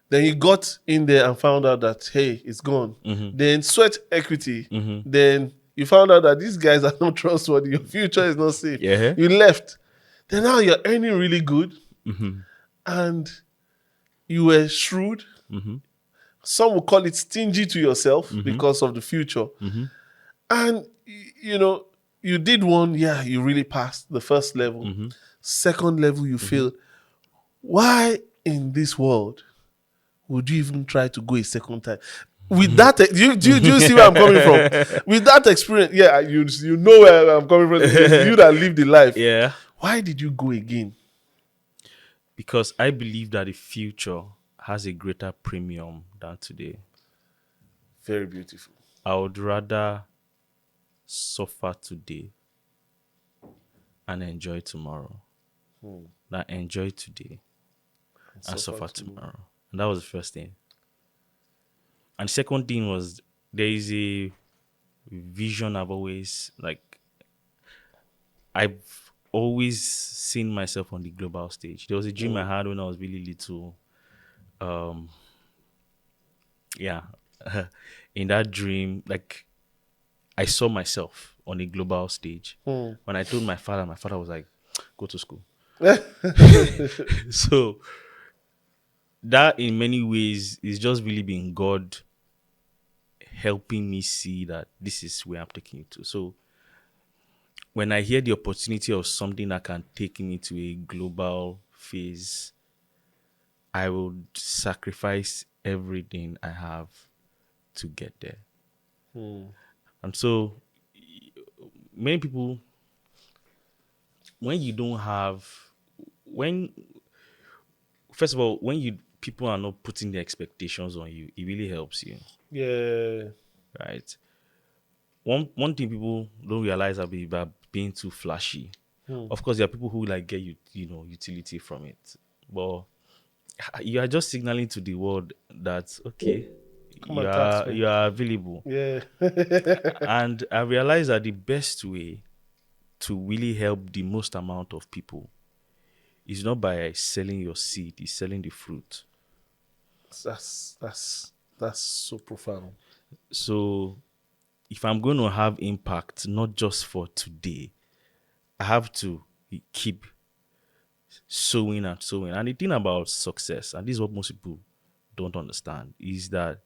Then you got in there and found out that, hey, it's gone. Mm-hmm. Then sweat equity. Mm-hmm. Then you found out that these guys are not trustworthy. Your future is not safe. Yeah. You left. Then now you're earning really good. Mm-hmm. And you were shrewd. Mm-hmm. Some will call it stingy to yourself Mm-hmm. because of the future. Mm-hmm. And, you did one. Yeah, you really passed the first level. Mm-hmm. Second level, you failed. Why in this world would you even try to go a second time? With that, do you see where I'm coming from? With that experience, yeah, you know where I'm coming from. It's you that lived the life. Yeah. Why did you go again? Because I believe that the future has a greater premium than today. Very beautiful. I would rather suffer today and enjoy tomorrow than enjoy today and suffer tomorrow. And that was the first thing. And the second thing was there is a vision I've always seen myself on the global stage. There was a dream I had when I was really little. In that dream, I saw myself on a global stage. When I told my father was like, go to school. So that in many ways is just really been God helping me see that this is where I'm taking it to. So when I hear the opportunity of something that can take me to a global phase, I would sacrifice everything I have to get there. And so many people, first of all, when people are not putting their expectations on you, it really helps you. Yeah. Right. One thing people don't realize about being too flashy. Of course, there are people who get utility from it, but you are just signaling to the world that okay, you are available. Yeah. And I realized that the best way to really help the most amount of people is not by selling your seed, it's selling the fruit. That's so profound. So if I'm going to have impact, not just for today, I have to keep sowing and sowing. And the thing about success, and this is what most people don't understand, is that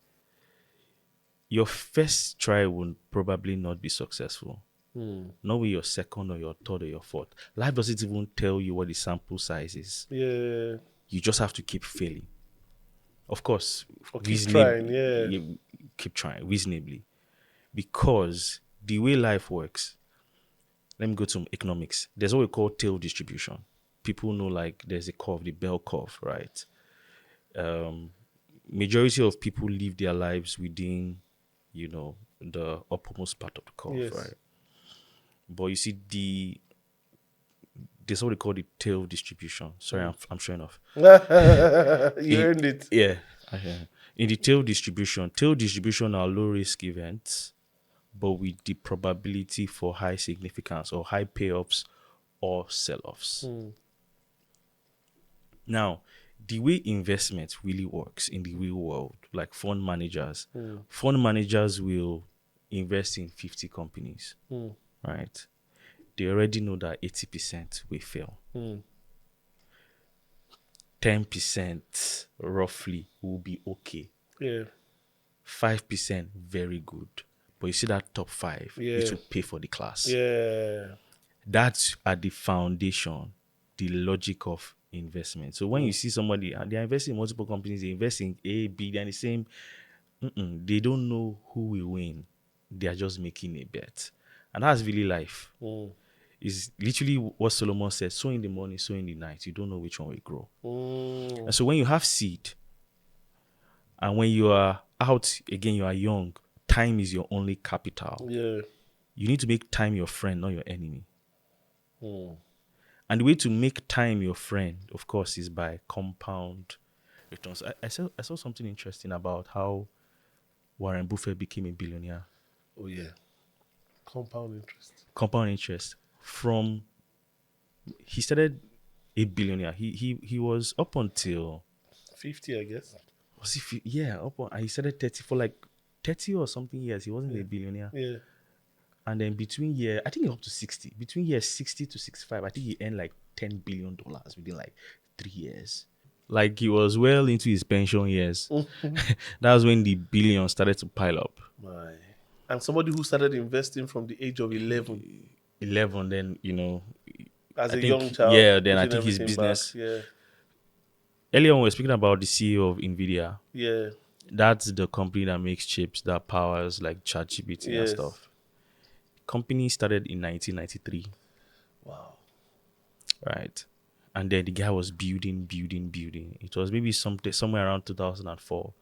your first try will probably not be successful. not with your second or your third or your fourth. Life doesn't even tell you what the sample size is. Yeah. You just have to keep failing. Of course, Or keep trying, you keep trying reasonably. Because the way life works, let me go to economics. There's what we call tail distribution. People know like there's a curve, the bell curve, right? Majority of people live their lives within, the uppermost part of the curve, Yes. right? But you see, there's what we call the tail distribution. Sorry, I'm showing off. You earned it. Yeah. In the tail distribution are low risk events, but with the probability for high significance or high payoffs or sell-offs. Now, the way investment really works in the real world, like fund managers will invest in 50 companies, right? They already know that 80% will fail. 10% roughly will be okay. Yeah. 5% very good. But you see that top 5, it will pay for the class. Yeah. That's at the foundation, the logic of investment. So when you see somebody, and they're investing in multiple companies, they invest in A, B, they're in the same, they don't know who will win. They are just making a bet. And that's really life. It's literally what Solomon said, sow in the morning, sow in the night. You don't know which one will grow. And so when you have seed, and when you are out, again, you are young, time is your only capital. Yeah. You need to make time your friend, not your enemy. And the way to make time your friend, of course, is by compound returns. I saw something interesting about how Warren Buffett became a billionaire. Oh yeah. Compound interest. Compound interest. He started a billionaire. He was up until 50, I guess. was he? Yeah, he started 30 for like 30 or something years. He wasn't a billionaire. Yeah. And then I think up to 60. Between years 60 to 65, I think he earned like $10 billion within like 3 years. Like he was well into his pension years. That was when the billions started to pile up. And somebody who started investing from the age of 11. 11, then, As I a think, young child. yeah, then I putting think his everything business. back. Yeah. Earlier on, we were speaking about the CEO of NVIDIA. Yeah. That's the company that makes chips that powers like ChatGPT and stuff. Company started in 1993. Wow. Right. And then the guy was building. It was maybe somewhere around 2004.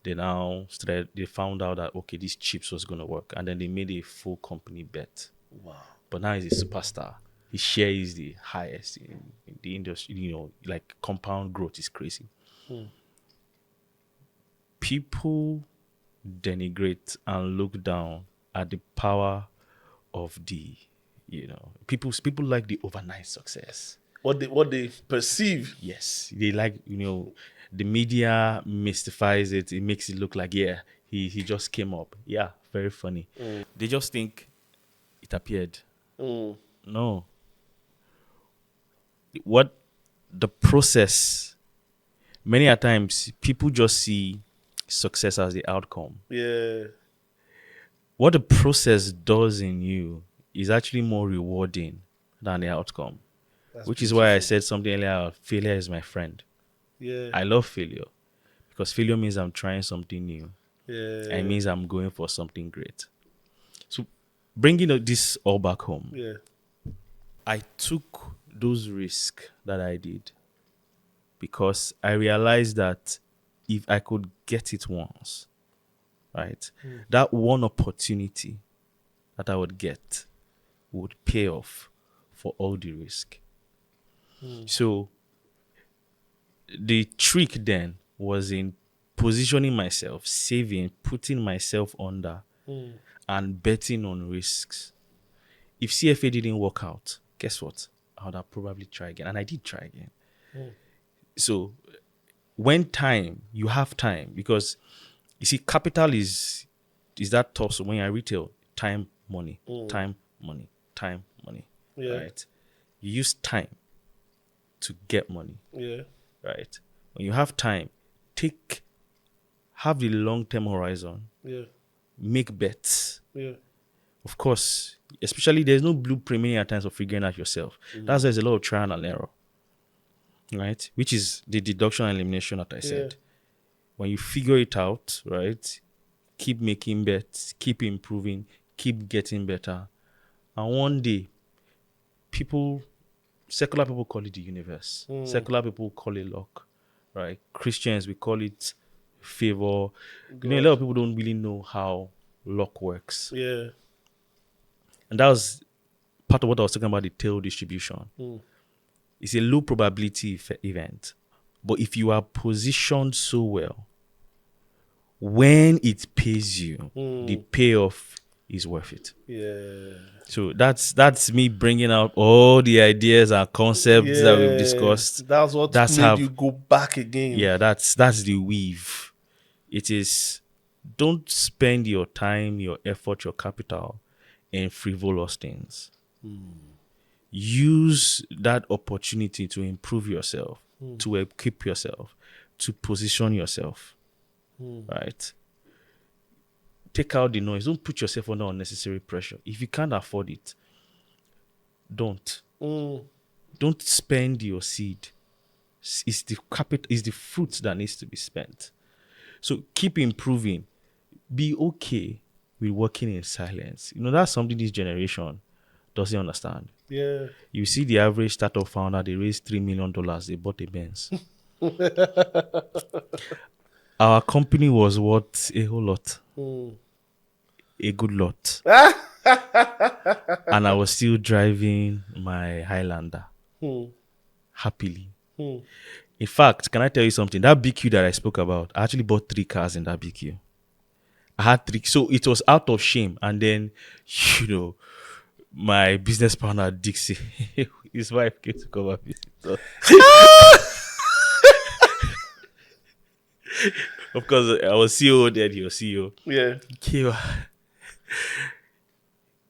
They found out that, okay, these chips was going to work. And then they made a full company bet. Wow. But now he's a superstar. His share is the highest in the industry. Like compound growth is crazy. People denigrate and look down at the power of the, people like the overnight success. What they perceive. Yes, they like, the media mystifies it. It makes it look like, yeah, he just came up. Yeah, very funny. They just think it appeared. No. What the process, many a times people just see success as the outcome. Yeah. What the process does in you is actually more rewarding than the outcome. Which is why I said something earlier, failure is my friend. Yeah. I love failure because failure means I'm trying something new. Yeah. And it means I'm going for something great. So bringing this all back home, I took those risks that I did because I realized that if I could get it once, right, that one opportunity that I would get would pay off for all the risk. So the trick then was in positioning myself, saving, putting myself under, and betting on risks. If CFA didn't work out, guess what? I would have probably tried again. And I did try again. So when you have time, because you see, capital is that toss when you're retail, time, money, time, money, time, money. Right? You use time to get money. Right? When you have time, have the long-term horizon. Make bets. of course, especially there's no blueprint many times of figuring out yourself. That's why there's a lot of trial and error, right? Which is the deduction and elimination that I said. When you figure it out, right? Keep making bets, keep improving, keep getting better. And one day, secular people call it the universe. Secular people call it luck, right? Christians, we call it favor. You know, a lot of people don't really know how luck works. Yeah. And that was part of what I was talking about, the tail distribution. It's a low probability event. But if you are positioned so well, when it pays you, the payoff is worth it. Yeah. So that's me bringing out all the ideas and concepts that we've discussed. That's what made you go back again. Yeah, that's the weave. It is, don't spend your time, your effort, your capital in frivolous things. Use that opportunity to improve yourself, to equip yourself, to position yourself. Right? Take out the noise. Don't put yourself under unnecessary pressure. If you can't afford it, don't. Don't spend your seed. It's the capital, it's the fruit that needs to be spent. So keep improving. Be okay with working in silence. You know, that's something this generation doesn't understand. Yeah. You see the average startup founder, they raised $3 million, they bought a Benz. Our company was worth a whole lot. A good lot. And I was still driving my Highlander. Happily. In fact, can I tell you something? That BQ that I spoke about, I actually bought 3 cars in that BQ. I had 3. So it was out of shame. And then, you know, my business partner, Dixie, his wife came to come and visit us. Of course, I was CEO then, he was CEO. Yeah.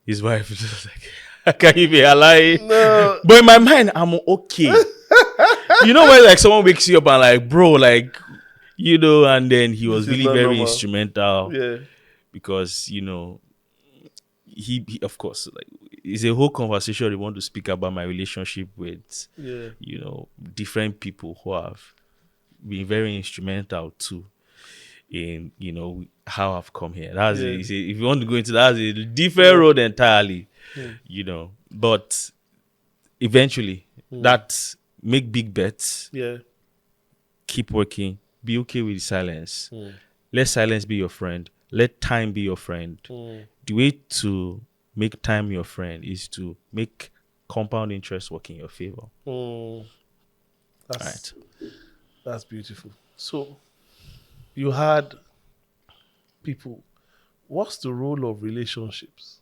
His wife was just like, can you be alive? No. But in my mind, I'm okay. You know when like someone wakes you up and like, bro, like, you know, and then he was really very normal. Instrumental. Yeah. Because, you know, he of course, like, it's a whole conversation we want to speak about my relationship with, you know, different people who have been very instrumental too in, you know, how I've come here. That's if you want to go into that, that's a different road entirely, you know. But eventually, that make big bets. Yeah. Keep working. Be okay with silence. Let silence be your friend. Let time be your friend. The way to make time your friend is to make compound interest work in your favor. That's beautiful. So, you had people. What's the role of relationships?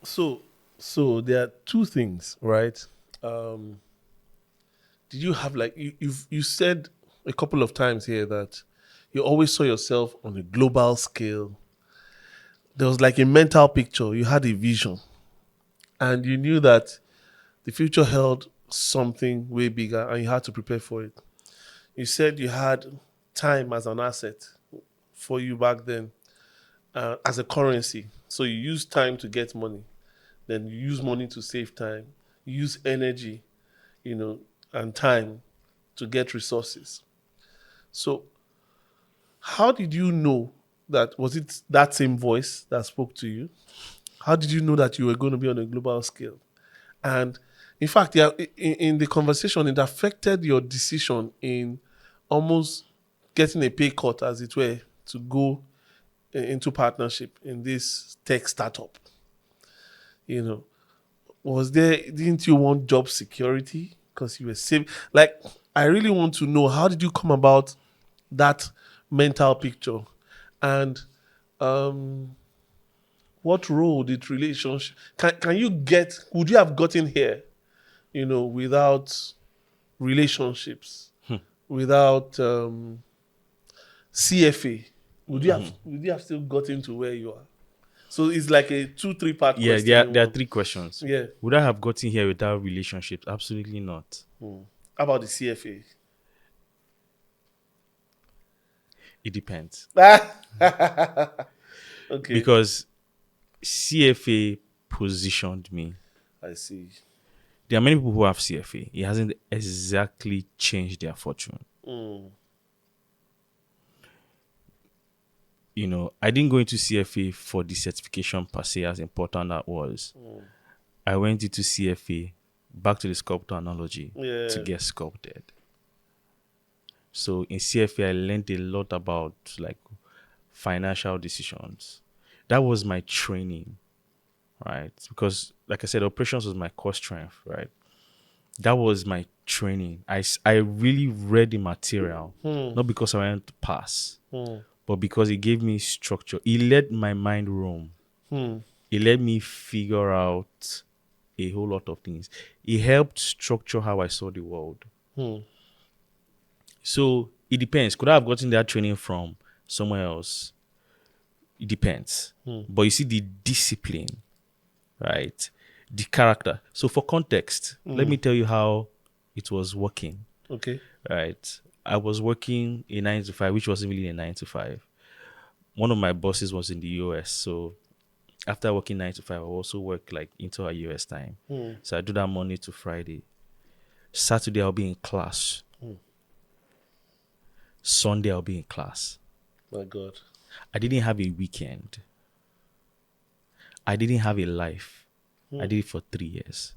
So there are 2 things, right? Did you have like you said a couple of times here that you always saw yourself on a global scale. There was like a mental picture. You had a vision, and you knew that the future held something way bigger, and you had to prepare for it. You said you had time as an asset for you back then, as a currency. So you use time to get money. Then you use money to save time. You use energy, you know, and time to get resources. So how did you know that? Was it that same voice that spoke to you? How did you know that you were going to be on a global scale? And in fact, in the conversation, it affected your decision in almost getting a pay cut, as it were, to go into partnership in this tech startup. You know, didn't you want job security because you were saving? Like, I really want to know, how did you come about that mental picture? And what role did relationship, would you have gotten here, you know, without relationships, without CFA? Would you have still gotten to where you are? So it's like a 2-3 part question. Yeah, there are 3 questions. Yeah. Would I have gotten here without relationships? Absolutely not. How about the CFA? It depends. Okay. Because CFA positioned me. I see. There are many people who have CFA. It hasn't exactly changed their fortune. You know, I didn't go into CFA for the certification per se, as important that was. I went into CFA, back to the sculptor analogy, to Yeah. get sculpted. So in CFA, I learned a lot about like financial decisions. That was my training, right? Because, like I said, operations was my core strength, right? That was my training. I really read the material, not because I wanted to pass, but because it gave me structure. It let my mind roam. It let me figure out a whole lot of things. It helped structure how I saw the world. So it depends. Could I have gotten that training from somewhere else? It depends. But you see the discipline, right? The character. So for context, let me tell you how it was working, Okay. right? I was working a 9 to 5, which wasn't really a 9 to 5. One of my bosses was in the US. So after working 9 to 5, I also work like into our US time. So I do that Monday to Friday. Saturday, I'll be in class. Sunday, I'll be in class. My God. I didn't have a weekend. I didn't have a life. I did it for 3 years.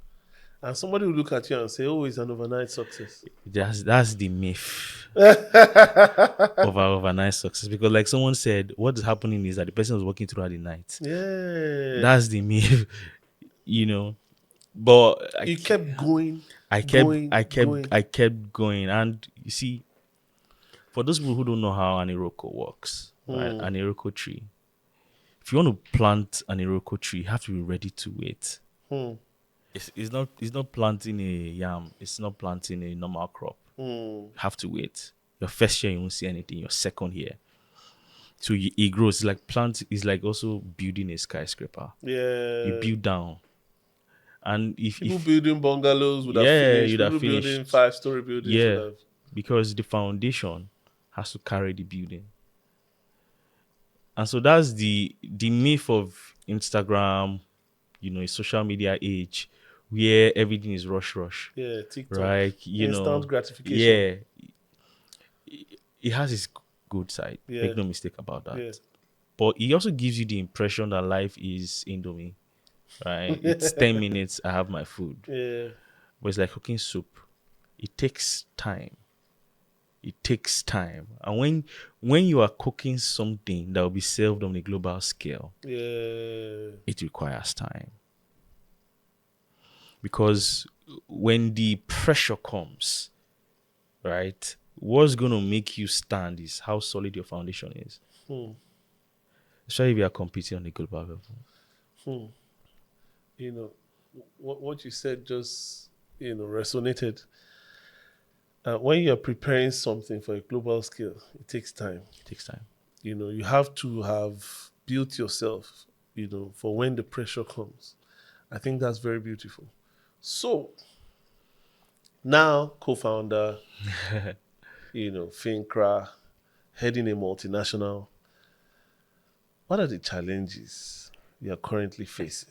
And somebody will look at you and say, "Oh, it's an overnight success." That's the myth of our overnight success. Because like someone said, what's happening is that the person was working throughout the night. Yeah. That's the myth, you know. But You kept going. I going. kept going. And you see, for those people who don't know how an Iroko works, right? An Iroko tree. If you want to plant an Iroko tree, you have to be ready to wait. It's not planting a yam. It's not planting a normal crop. You have to wait. Your first year you won't see anything. Your second year, so it grows. It's like plant. It's like also building a skyscraper. Yeah. You build down, and People if building bungalows would have yeah, finished. you'd have People building finished. 5-story buildings would Yeah, have. because the foundation has to carry the building. And so that's the myth of Instagram, you know, a social media age where everything is rush, Yeah, TikTok. right? You Instant know, gratification. yeah, it has its good side. Yeah. Make no mistake about that. Yeah. But it also gives you the impression that life is Indomie, right? It's 10 minutes, I have my food. Yeah. But it's like cooking soup. It takes time. It takes time. And when you are cooking something that will be served on a global scale, Yeah. it requires time. Because when the pressure comes, right, what's going to make you stand is how solid your foundation is. Especially if you are competing on a global level. You know, what you said just, resonated. When you're preparing something for a global scale, it takes time. It takes time. You have to have built yourself, for when the pressure comes. I think that's very beautiful. So, now co-founder, Fincra, heading a multinational. What are the challenges you are currently facing?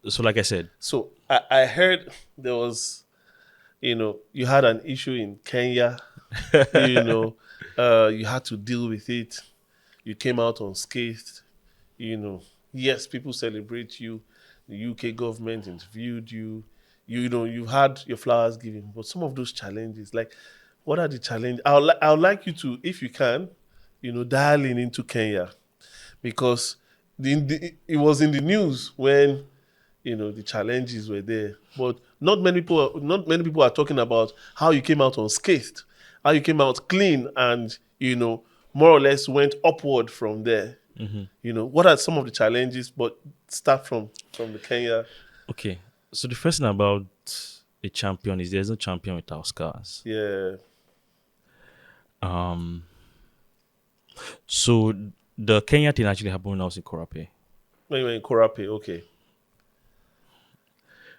So like I said, So I heard there was, you had an issue in Kenya. You had to deal with it. You came out unscathed. Yes, people celebrate you. The UK government interviewed you. You've had your flowers given, but some of those challenges, like, what are the challenges? I would like you to, if you can, dial into Kenya, because it was in the news when the challenges were there, but not many people are talking about how you came out unscathed, how you came out clean, and more or less went upward from there. What are some of the challenges? But start from the Kenya. okay. So the first thing about a champion is there's no champion without scars. Yeah. So the Kenya thing actually happened when I was in Korape. When you were in Korape, okay.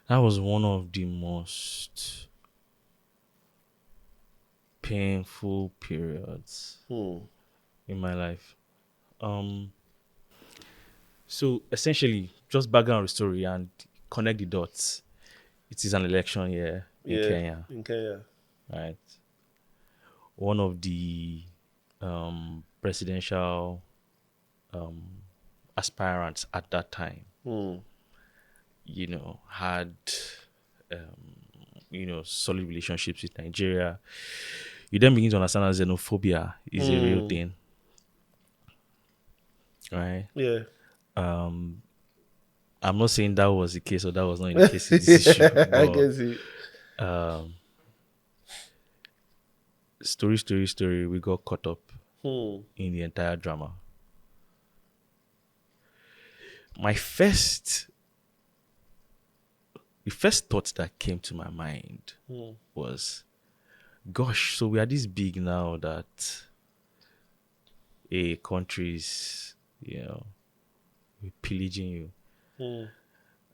That was one of the most painful periods in my life. So essentially, just background the story and connect the dots. It is an election year in Kenya, in Kenya. right? One of the presidential aspirants at that time, had solid relationships with Nigeria. You then begin to understand that xenophobia is a real thing, right? Yeah. I'm not saying that was the case or that was not the case in this issue, I but guess it. story, we got caught up Hmm. in the entire drama. The first thought that came to my mind was, gosh, so we are this big now that a country is, pillaging you.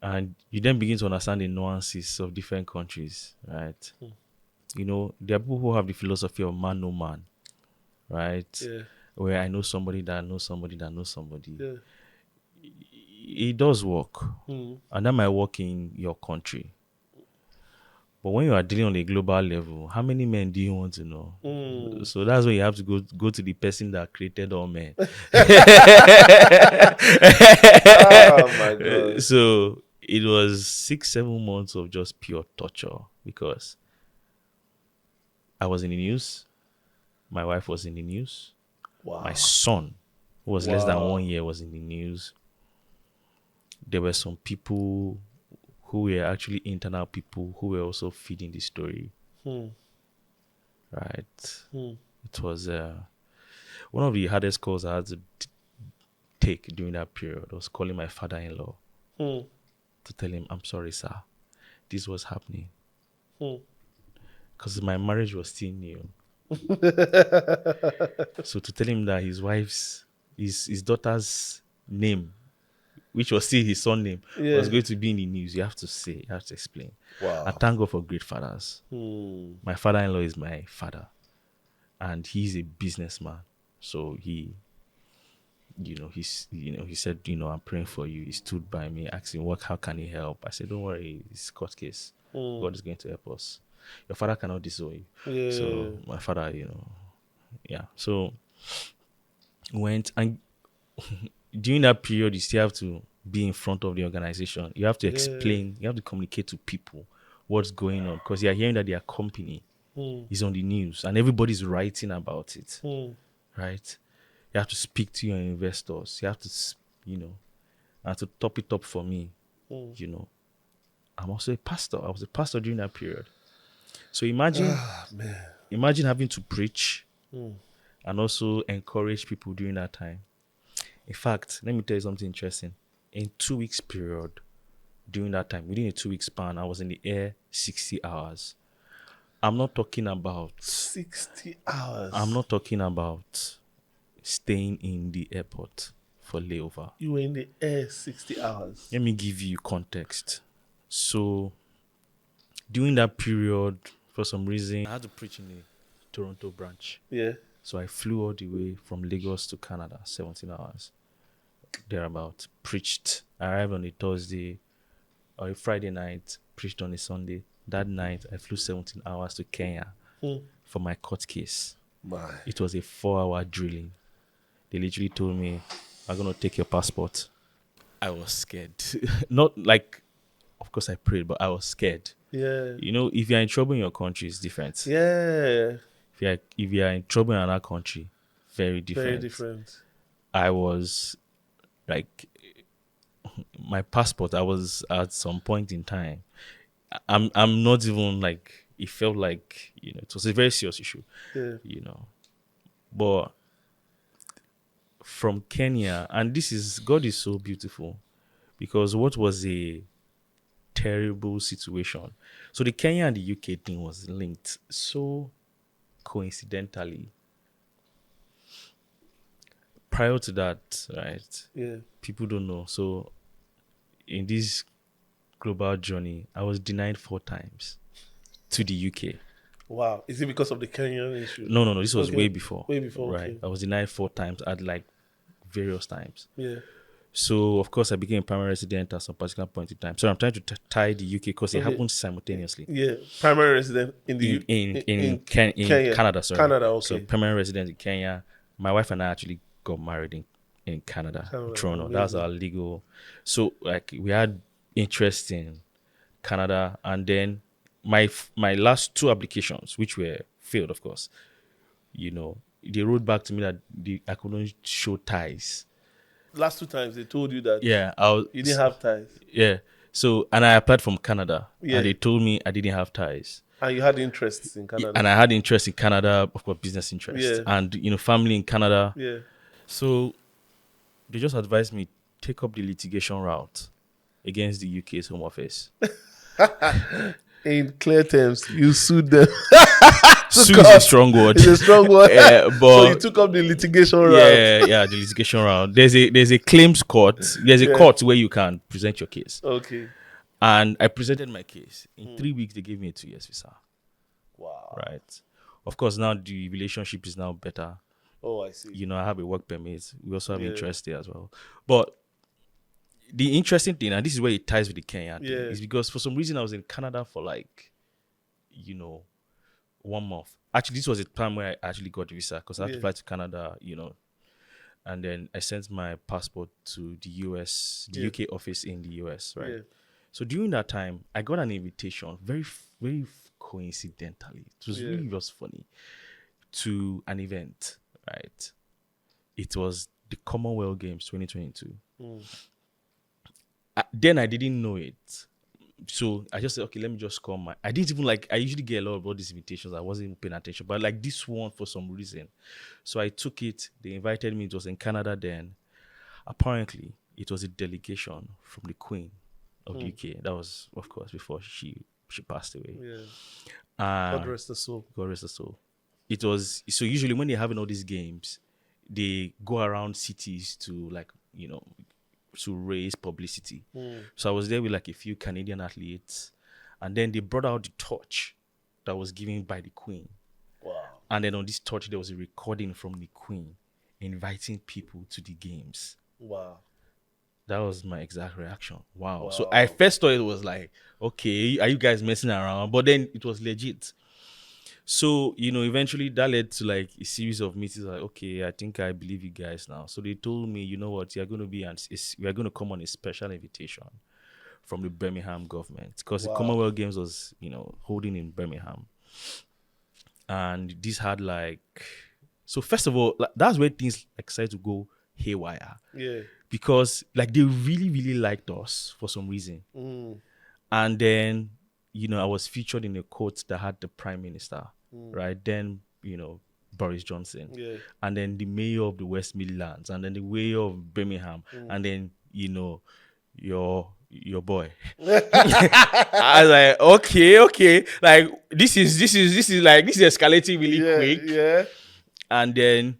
And you then begin to understand the nuances of different countries, right? There are people who have the philosophy of man, no man, right? Yeah. Where I know somebody that knows somebody that knows somebody. Yeah. It does work. And that might work in your country. But when you are dealing on a global level, how many men do you want to know? So that's where you have to go to the person that created all men. Oh my God. So it was 6-7 months of just pure torture because I was in the news. My wife was in the news. Wow. My son, who was less than 1 year, was in the news. There were some people who were actually internal people who were also feeding the story. Right? It was one of the hardest calls I had to take during that period. I was calling my father-in-law to tell him, I'm sorry, sir. This was happening. Because my marriage was still new. So to tell him that his daughter's name, which was still his son name, was going to be in the news, you have to explain. Wow. I thank God for great fathers. My father-in-law is my father, and he's a businessman. So he said, I'm praying for you. He stood by me, asking, how can he help? I said, don't worry, it's court case. God is going to help us. Your father cannot disown you. Yeah. So my father, So went, and during that period, you still have to be in front of the organization. You have to explain, you have to communicate to people what's going on, because you're hearing that their company is on the news and everybody's writing about it. Right? You have to speak to your investors. You have to, and to top it up for me, I'm also a pastor. I was a pastor during that period. So imagine having to preach and also encourage people during that time. In fact, let me tell you something interesting. In 2 weeks period, during that time, within a 2 week span, I was in the air 60 hours. I'm not talking about 60 hours. I'm not talking about staying in the airport for layover. You were in the air 60 hours. Let me give you context. So during that period, for some reason, I had to preach in the Toronto branch. Yeah. So I flew all the way from Lagos to Canada, 17 hours. Thereabout. Preached. I arrived on a Thursday or a Friday night, preached on a Sunday. That night, I flew 17 hours to Kenya for my court case. It was a 4-hour drilling. They literally told me, I'm going to take your passport. I was scared. Not like, of course I prayed, but I was scared. Yeah. If you're in trouble in your country, it's different. Yeah. If you're in trouble in another country, very different. Very different. I was like, my passport, I was at some point in time, I'm not even like, it felt like, it was a very serious issue. Yeah. But from Kenya, and God is so beautiful, because what was a terrible situation. So the Kenya and the UK thing was linked so coincidentally. Prior to that, right? Yeah. People don't know. So in this global journey, I was denied 4 times to the UK. Wow. Is it because of the Kenyan issue? No. This was way before. Way before. Right. Okay. I was denied 4 times. I had like various times. Yeah. So of course I became a primary resident at some particular point in time. So I'm trying to tie the UK because it Okay. happened simultaneously. Yeah. Primary resident in the In Kenya. Canada, sorry. Canada, So okay. permanent resident in Kenya. My wife and I actually got married in Canada, in Toronto. That's our legal. So like we had interest in Canada, and then my last two applications, which were failed, of course, they wrote back to me that I couldn't show ties. Last 2 times they told you that Yeah, you didn't have ties. Yeah. So, and I applied from Canada, Yeah. and they told me I didn't have ties. And you had interests in Canada. And I had interest in Canada, of course, business interests, Yeah. and family in Canada. Yeah. So they just advised me take up the litigation route against the UK's Home Office. In clear terms, you sued them. Sue is a strong word. It's a strong word. But so you took up the litigation route. Yeah, the litigation route. There's a claims court. There's a court where you can present your case. Okay. And I presented my case. In 3 weeks, they gave me a 2 years visa. Wow. Right. Of course, now the relationship is now better. Oh, I see. I have a work permit. We also have interest there as well. But the interesting thing, and this is where it ties with the Kenyan thing, is because for some reason I was in Canada for 1 month. Actually, this was a time where I actually got the visa because I had to fly to Canada, and then I sent my passport to the US, the UK office in the US, right? Yeah. So during that time, I got an invitation, very, very coincidentally. It was really just funny, to an event, right? It was the Commonwealth Games 2022. Then I didn't know it. So I just said, okay, let me just call I didn't even I usually get a lot of all these invitations. I wasn't even paying attention, but this one for some reason. So I took it. They invited me. It was in Canada then. Apparently, it was a delegation from the Queen of the UK. That was, of course, before she passed away. Yeah. God rest her soul. God rest her soul. It was, so usually when they're having all these games, they go around cities to to raise publicity. So I was there with a few Canadian athletes, and then they brought out the torch that was given by the Queen. Wow. And then on this torch there was a recording from the Queen inviting people to the games. Wow. That was my exact reaction. Wow. So I first thought it was okay, are you guys messing around? But then it was legit. So, eventually that led to a series of meetings. Okay, I think I believe you guys now. So they told me, you know what, you're going to be, we are going to come on a special invitation from the Birmingham government because the Commonwealth Games was, holding in Birmingham. And this had so first of all, that's where things started to go haywire. Yeah. Because they really, really liked us for some reason. And then, I was featured in a quote that had the Prime Minister, right? Then, Boris Johnson. Yeah. And then the mayor of the West Midlands, and then the mayor of Birmingham, and then, your boy. I was okay. This is escalating really quick. Yeah. And then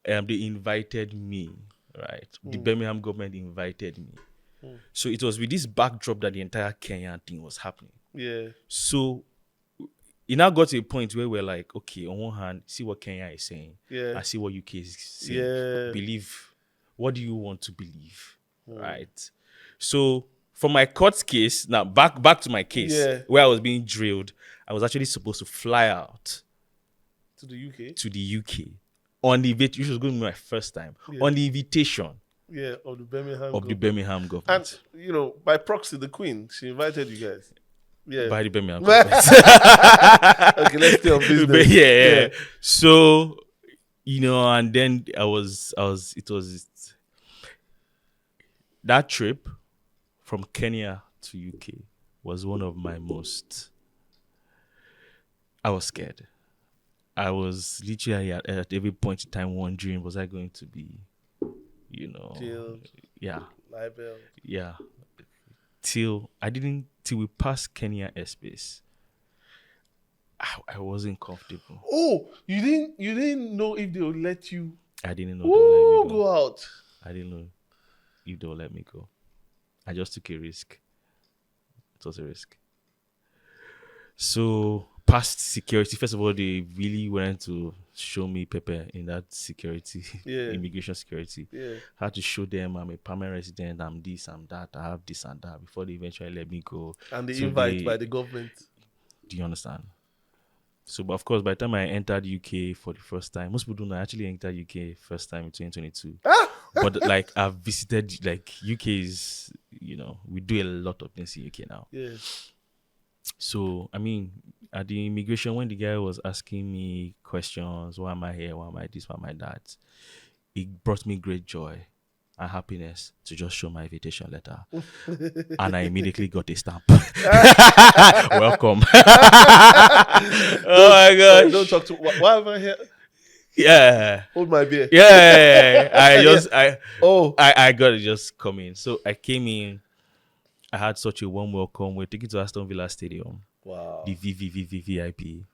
they invited me, right? The Birmingham government invited me. So it was with this backdrop that the entire Kenyan thing was happening. Yeah. So it now got to a point where we're okay, on one hand, see what Kenya is saying. Yeah. And see what UK is saying. Yeah. Believe. What do you want to believe? Right? So for my court case, now back to my case, where I was being drilled, I was actually supposed to fly out to the UK. On the which was going to be my first time. Yeah. On the invitation. Yeah, of the Birmingham government. And, by proxy, the Queen, she invited you guys. Yeah. By the Birmingham government. Okay, let's stay on business. Yeah. So, and then it was that trip from Kenya to UK was one of my most, I was scared. I was literally at every point in time wondering, was I going to be, jailed, libel. Yeah. Till we passed Kenya airspace, I wasn't comfortable. Oh, you didn't know if they would let you. I didn't know they would let me go out. I didn't know if they would let me go. I just took a risk. It was a risk. So passed security. First of all, they really wanted to show me pepper in that security, Yeah. immigration security. Yeah. Had to show them I'm a permanent resident, I'm this, I'm that, I have this and that before they eventually let me go. And the So invite by the government. do you understand? So, but of course, by the time I entered UK for the first time, most people don't know I actually entered UK first time in 2022. But like I've visited, like UK is, we do a lot of things in UK now. Yeah. So, I mean, at the immigration, when the guy was asking me questions, why am I here? Why am I this? Why am I that? It brought me great joy and happiness to just show my invitation letter. And I immediately got a stamp. Welcome. Oh my gosh. Don't talk to. Why am I here? Yeah. Hold my beer. Yeah. Oh. I got to just come in. So I came in. I had such a warm welcome. We're taken to Aston Villa Stadium. Wow. The VIP.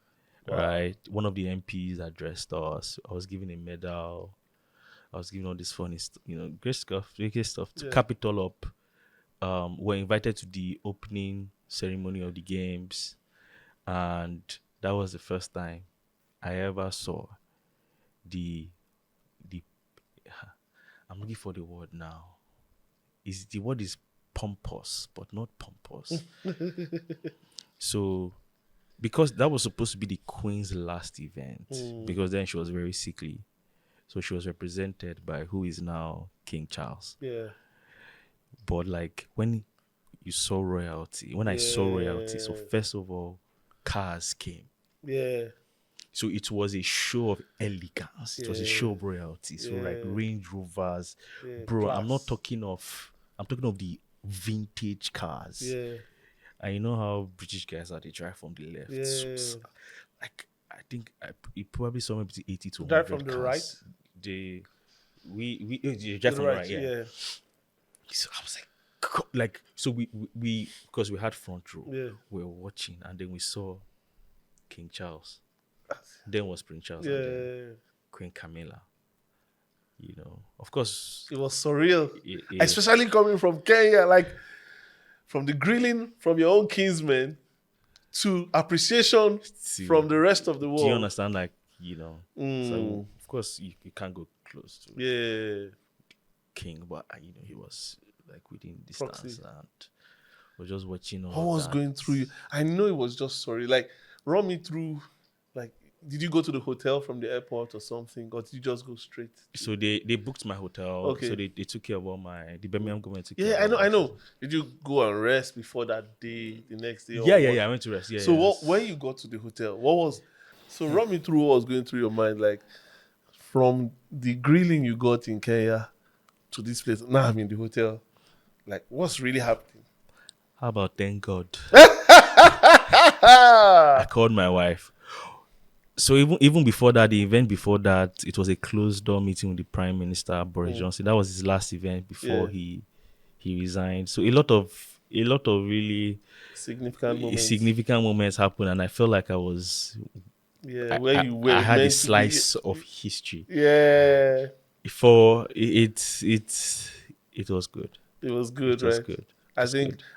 Wow. Right. One of the MPs addressed us. I was given a medal. I was given all this funny, great stuff. To cap it all up, we're invited to the opening ceremony of the games, and that was the first time I ever saw the. I'm looking for the word now. The word is pompous, but not pompous. So, because that was supposed to be the Queen's last event, because then she was very sickly. So she was represented by who is now King Charles. Yeah. But like when you saw royalty, when I saw royalty, so first of all, cars came. Yeah. So it was a show of elegance. It was a show of royalty. So like Range Rovers, bro. Class. I'm talking of the vintage cars. Yeah. And you know how British guys are, they drive from the left. Yeah. So, like I think it probably somewhere between 80 to 100 Drive from the cars. right. You drive from the right, yeah. So I was like, so we because we had front row, we were watching, and then we saw King Charles, then was Prince Charles, and then Queen Camilla. Of course, it was surreal, especially coming from Kenya, like from the grilling from your own kinsmen to appreciation from the rest of the world. Do you understand? Like, so of course you can't go close to King, but he was like within distance. Proxy. And we're just watching all what was going through you. I know it was just sorry. Like, run me through, like, did you go to the hotel from the airport or something, or did you just go straight? So they booked my hotel. Okay. So they took care of all the Birmingham government took care. Yeah, I know. Did you go and rest before that day, the next day? Yeah, I went to rest. Yeah. So when you got to the hotel, run me through what was going through your mind, like from the grilling you got in Kenya to this place. Now I'm in the hotel. Like, what's really happening? How about thank God? I called my wife. So even before that, the event before that, it was a closed door meeting with the Prime Minister Boris Johnson. That was his last event before he resigned. So a lot of really significant moments happened, and I felt like I was I had a slice of history. Yeah. Before it was good. It was good, right? It was good.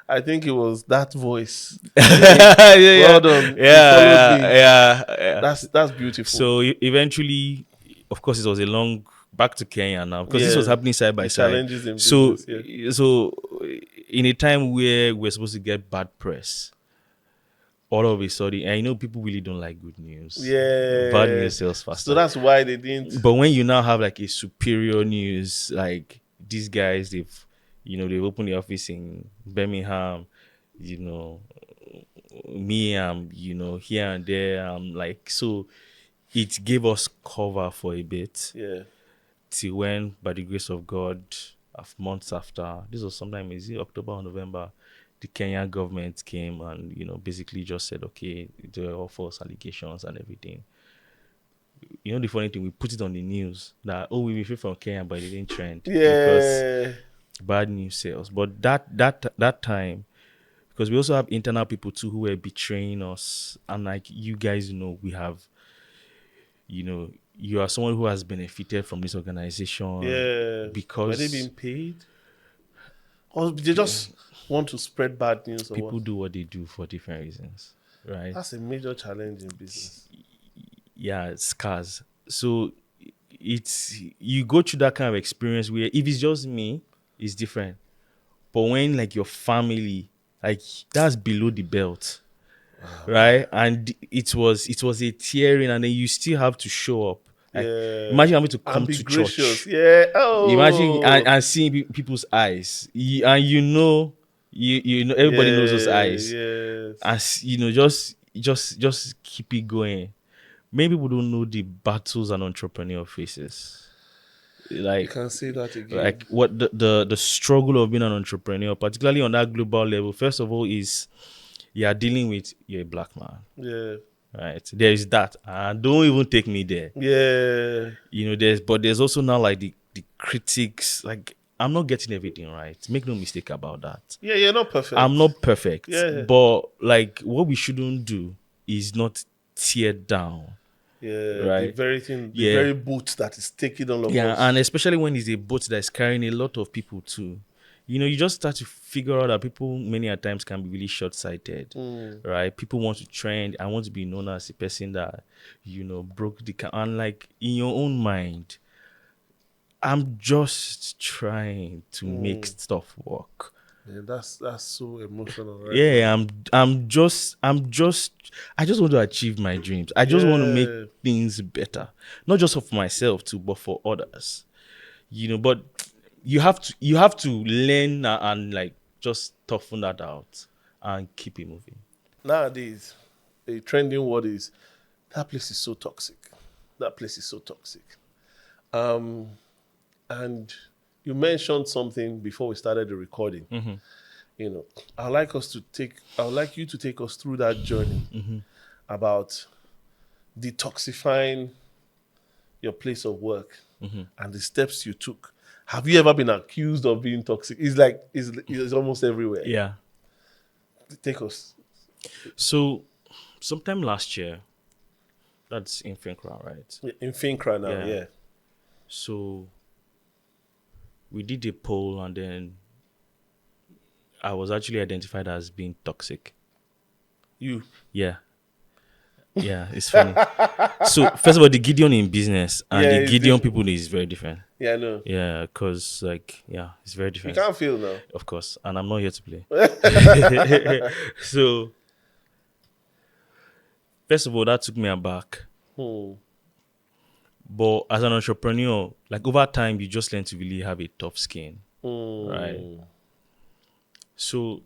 I think it was that voice. Well done. Yeah. That's beautiful. So eventually, of course, it was a long back to Kenya now, because this was happening side by side. Challenges in business, so in a time where we're supposed to get bad press, all of a sudden, and people really don't like good news. Yeah. Bad news sells faster. So that's why they didn't. But when you now have like a superior news, like these guys, they've opened the office in Birmingham, me, I'm, here and there. I'm like, so it gave us cover for a bit. Yeah. Till when, by the grace of God, months after, this was sometime, is it October or November, the Kenyan government came and, basically just said, okay, there are all false allegations and everything. The funny thing, we put it on the news that, we were free from Kenya, but it didn't trend. Yeah. Because bad news sales. But that time, because we also have internal people too who were betraying us, and like you guys we have, you are someone who has benefited from this organization. Yeah. Because are they being paid, or they just want to spread bad news? People do what they do for different reasons, right? That's a major challenge in business. Yeah, scars. So it's you go through that kind of experience where if it's just me, it's different. But when like your family, like that's below the belt, right? And it was a tearing, and then you still have to show up. Like Yeah. imagine having to And come be to gracious. church. Yeah. Imagine Oh. and seeing people's eyes, and you know everybody knows those Yeah. eyes, and Yes. just keep it going. Many people don't know the battles an entrepreneur faces. You Like can say that again. like what the struggle of being an entrepreneur, particularly on that global level. First of all, is you are dealing with you're a black man, Yeah. right? There is that, and don't even take me there. Yeah. There's also now like the critics. Like I'm not getting everything right. Make no mistake about that. Yeah, you're not I'm perfect. not perfect, Yeah. but like what we shouldn't do is not tear down, Yeah. The right? very thing, the Yeah, very boot that is taking all of yeah, us. and especially when it's a boat that's carrying a lot of people too. You just start to figure out that people many a times can be really short-sighted, Mm. right? People want to trend. I want to be known as a person that broke and like in your own mind, I'm just trying to make Mm. stuff work. Yeah, that's so emotional right Yeah, now. I just want to achieve my dreams. I just want to make Yeah. things better, not just for myself too, but for others. But you have to learn and like just toughen that out and keep it moving. Nowadays, a trending word is that place is so toxic. That place is so toxic. Um, and you mentioned something before we started the recording. You know, I would like you to take us through that journey about detoxifying your place of work and the steps you took. Have you ever been accused of being toxic? It's almost everywhere. Yeah. Take us. So sometime last year, that's in Fincra, right? In Fincra now, Yeah. yeah. So we did a poll, and then I was actually identified as being toxic. You. Yeah. Yeah, it's funny. So first of all, the Gideon in business and Yeah, the it's Gideon different. people is very different. Yeah, I know. Yeah, because like it's very You different. can't feel now. Of course, and I'm not here to play. So first of all, that took me aback. Hmm. But as an entrepreneur, like over time, you just learn to really have a tough skin, right? Hmm. So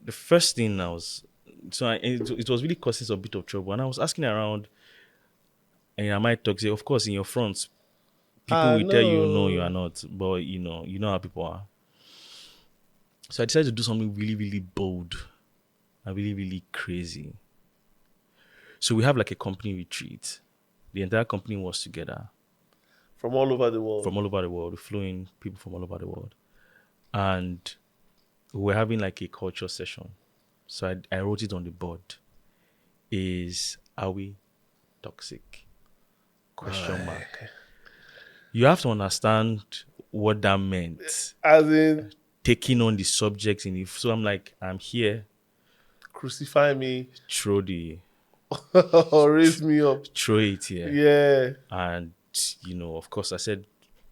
the first thing it was really causing a bit of trouble, and I was asking around, and am I toxic? Of course, in your front, people Ah, will tell you no, you are no. not, but you know how people are. So I decided to do something really, really bold and really, really crazy. So we have like a company retreat. The entire company was together From all over the world. from all over the world. We flew in people from all over the world. And we're having like a culture session. So I wrote it on the board. Are we toxic? Question mark. You have to understand what that meant. As in, Taking on the subject in it. So I'm like, I'm here. crucify me Throw or raise me up. it here. Yeah. And of course I said,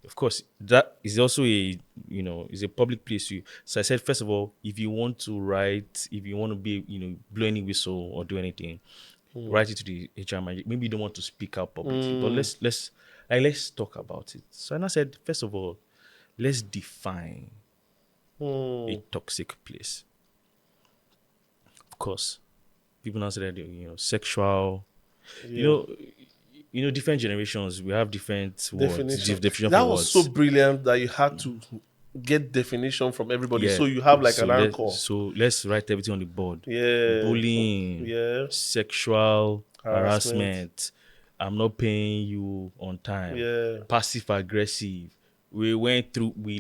of course that is also is a public place to you. So I said, first of all, if you want to write, if you want to be blow any whistle or do anything, write it to the HR manager. Maybe you don't want to speak out publicly, but let's talk about it. So and I said, first of all, let's define a toxic place. Of course, people now said that sexual, Yeah. different generations, we have different words, Definition. definition That for was so words. brilliant that you had to get definition from everybody. Yeah. So you have like So an anchor. let's write everything on the board. Yeah. Bullying, Yeah. sexual Harassment. harassment, I'm not paying you on time, Yeah. passive aggressive. We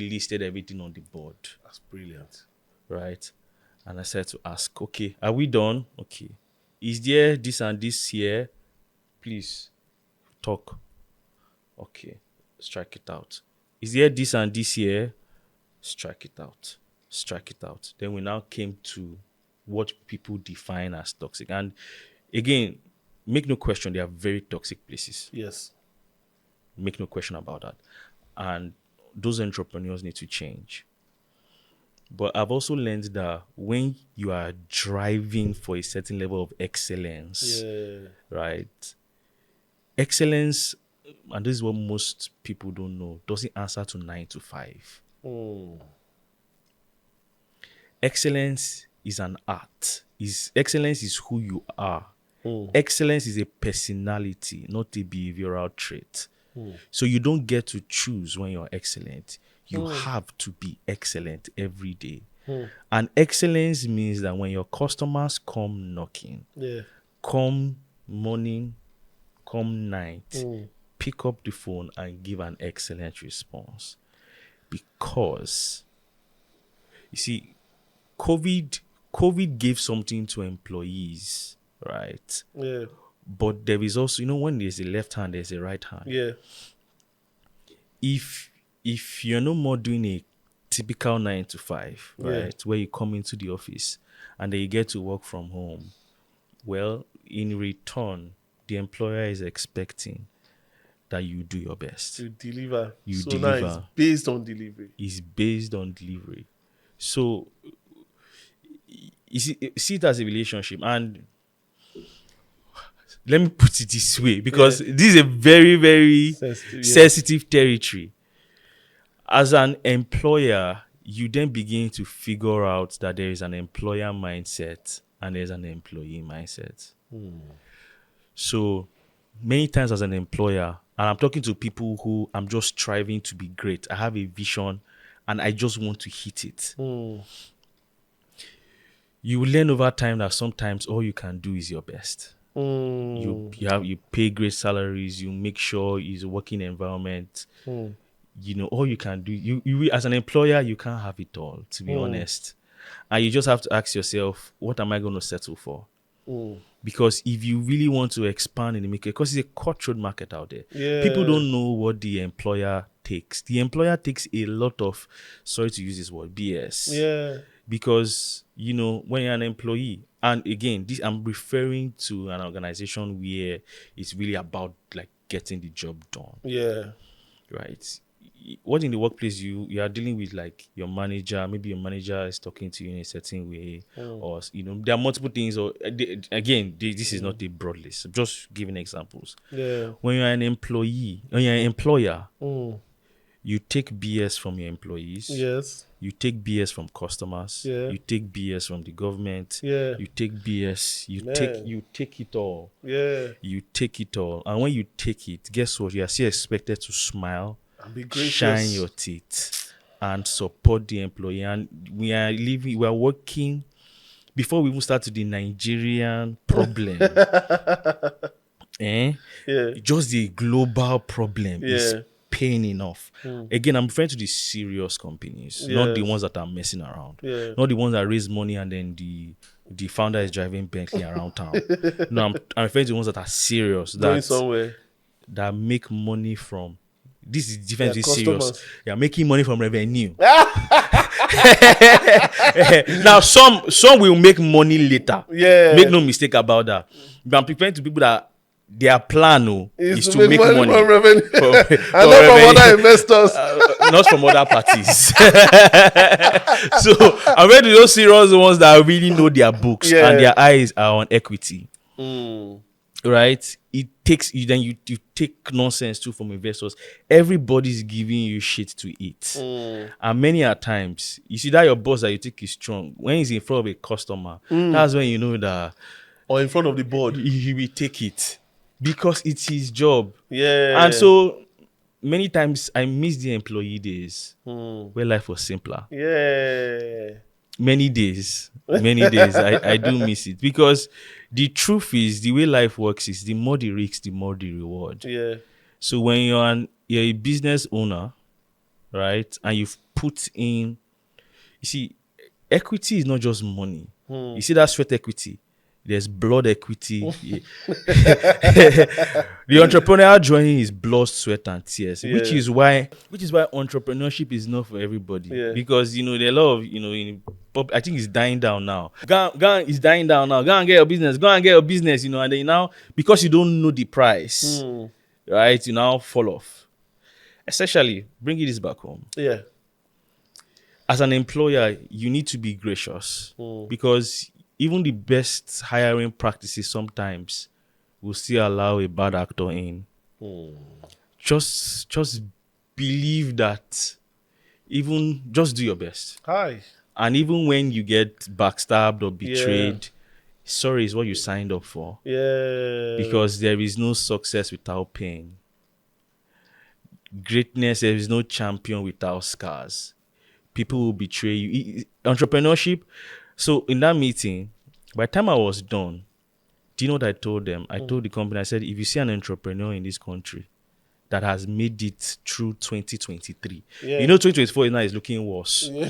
listed everything on the board, That's brilliant. right? And I said to ask, okay, are we done? Okay. Is there this and this here? Please talk. Okay. Strike it out. Is there this and this here? Strike it out. Strike it out. Then we now came to what people define as toxic. And again, make no question, they are very toxic places. Yes. Make no question about that. And those entrepreneurs need to change. But I've also learned that when you are driving for a certain level of excellence, right? Excellence, and this is what most people don't know, doesn't answer to 9 to 5. Excellence is an art. Excellence is who you are. Excellence is a personality, not a behavioral trait. So you don't get to choose when you're excellent. You have to be excellent every day. And excellence means that when your customers come knocking, come morning, come night, pick up the phone and give an excellent response. Because, you see, COVID gave something to employees, right? Yeah. But there is also, when there's a left hand, there's a right hand. Yeah. If you're no more doing a typical 9 to 5, right, where you come into the office and then you get to work from home, well, in return, the employer is expecting that you do your best. You deliver. You so deliver. Now it's based on delivery. It's based on delivery. So, you see it as a relationship. And let me put it this way, because this is a very, very sensitive territory. As an employer, you then begin to figure out that there is an employer mindset and there's an employee mindset. So many times as an employer, and I'm talking to people who I'm just striving to be great. I have a vision and I just want to hit it. You will learn over time that sometimes all you can do is your best. You pay great salaries, you make sure it's a working environment. All you can do, you as an employer, you can't have it all, to be honest. And you just have to ask yourself, what am I going to settle for? Because if you really want to expand in the market, because it's a cutthroat market out there, people don't know what the employer takes. The employer takes a lot of, sorry to use this word, BS. Because, when you're an employee, and again, I'm referring to an organization where it's really about like getting the job done. Right. What in the workplace you are dealing with, like your manager, maybe your manager is talking to you in a certain way, or there are multiple things. Or this is not a broad list. I'm just giving examples. When you're an employee, when you're an employer, you take BS from your employees. You take BS from customers. You take BS from the government. You take BS. You take it all. You take it all. And when you take it, guess what? You are still expected to smile, shine your teeth, and support the employee. And we are working before we even start to the Nigerian problem. Just the global problem is pain enough. Again, I'm referring to the serious companies, not the ones that are messing around, not the ones that raise money and then the founder is driving Bentley around town. No, I'm referring to the ones that are serious, that make money from. This is different. Is serious. They are making money from revenue. Now, some will make money later. Make no mistake about that. But I'm preparing to people that their plan is to make money from revenue. And not from other investors. Not from other parties. So I'm ready to those serious ones that really know their books and their eyes are on equity. Right? It takes you, then you take nonsense too from investors. Everybody's giving you shit to eat. And many a times, you see that your boss that you think is strong, when he's in front of a customer, that's when you know that, or in front of the board, he will take it because it's his job. And so many times I miss the employee days where life was simpler. Many days I do miss it, because the truth is, the way life works is the more the risk, the more the reward. So when you're a business owner, right, and you've put in, you see, equity is not just money. You see that sweat equity, There's blood equity. The entrepreneurial journey is blood, sweat, and tears, which is why entrepreneurship is not for everybody. Yeah. Because there are a lot of I think it's dying down now. It's dying down now. Go and get your business. And then now, because you don't know the price, right? You now fall off. Essentially, bringing this back home. Yeah. As an employer, you need to be gracious because even the best hiring practices sometimes will still allow a bad actor in. Just believe that. Even just do your best. Hi. And even when you get backstabbed or betrayed, sorry is what you signed up for. Yeah. Because there is no success without pain. Greatness, there is no champion without scars. People will betray you. Entrepreneurship. So in that meeting, by the time I was done, do you know what I told them? I told the company, I said, if you see an entrepreneur in this country that has made it through 2023, 2024 now is looking worse. So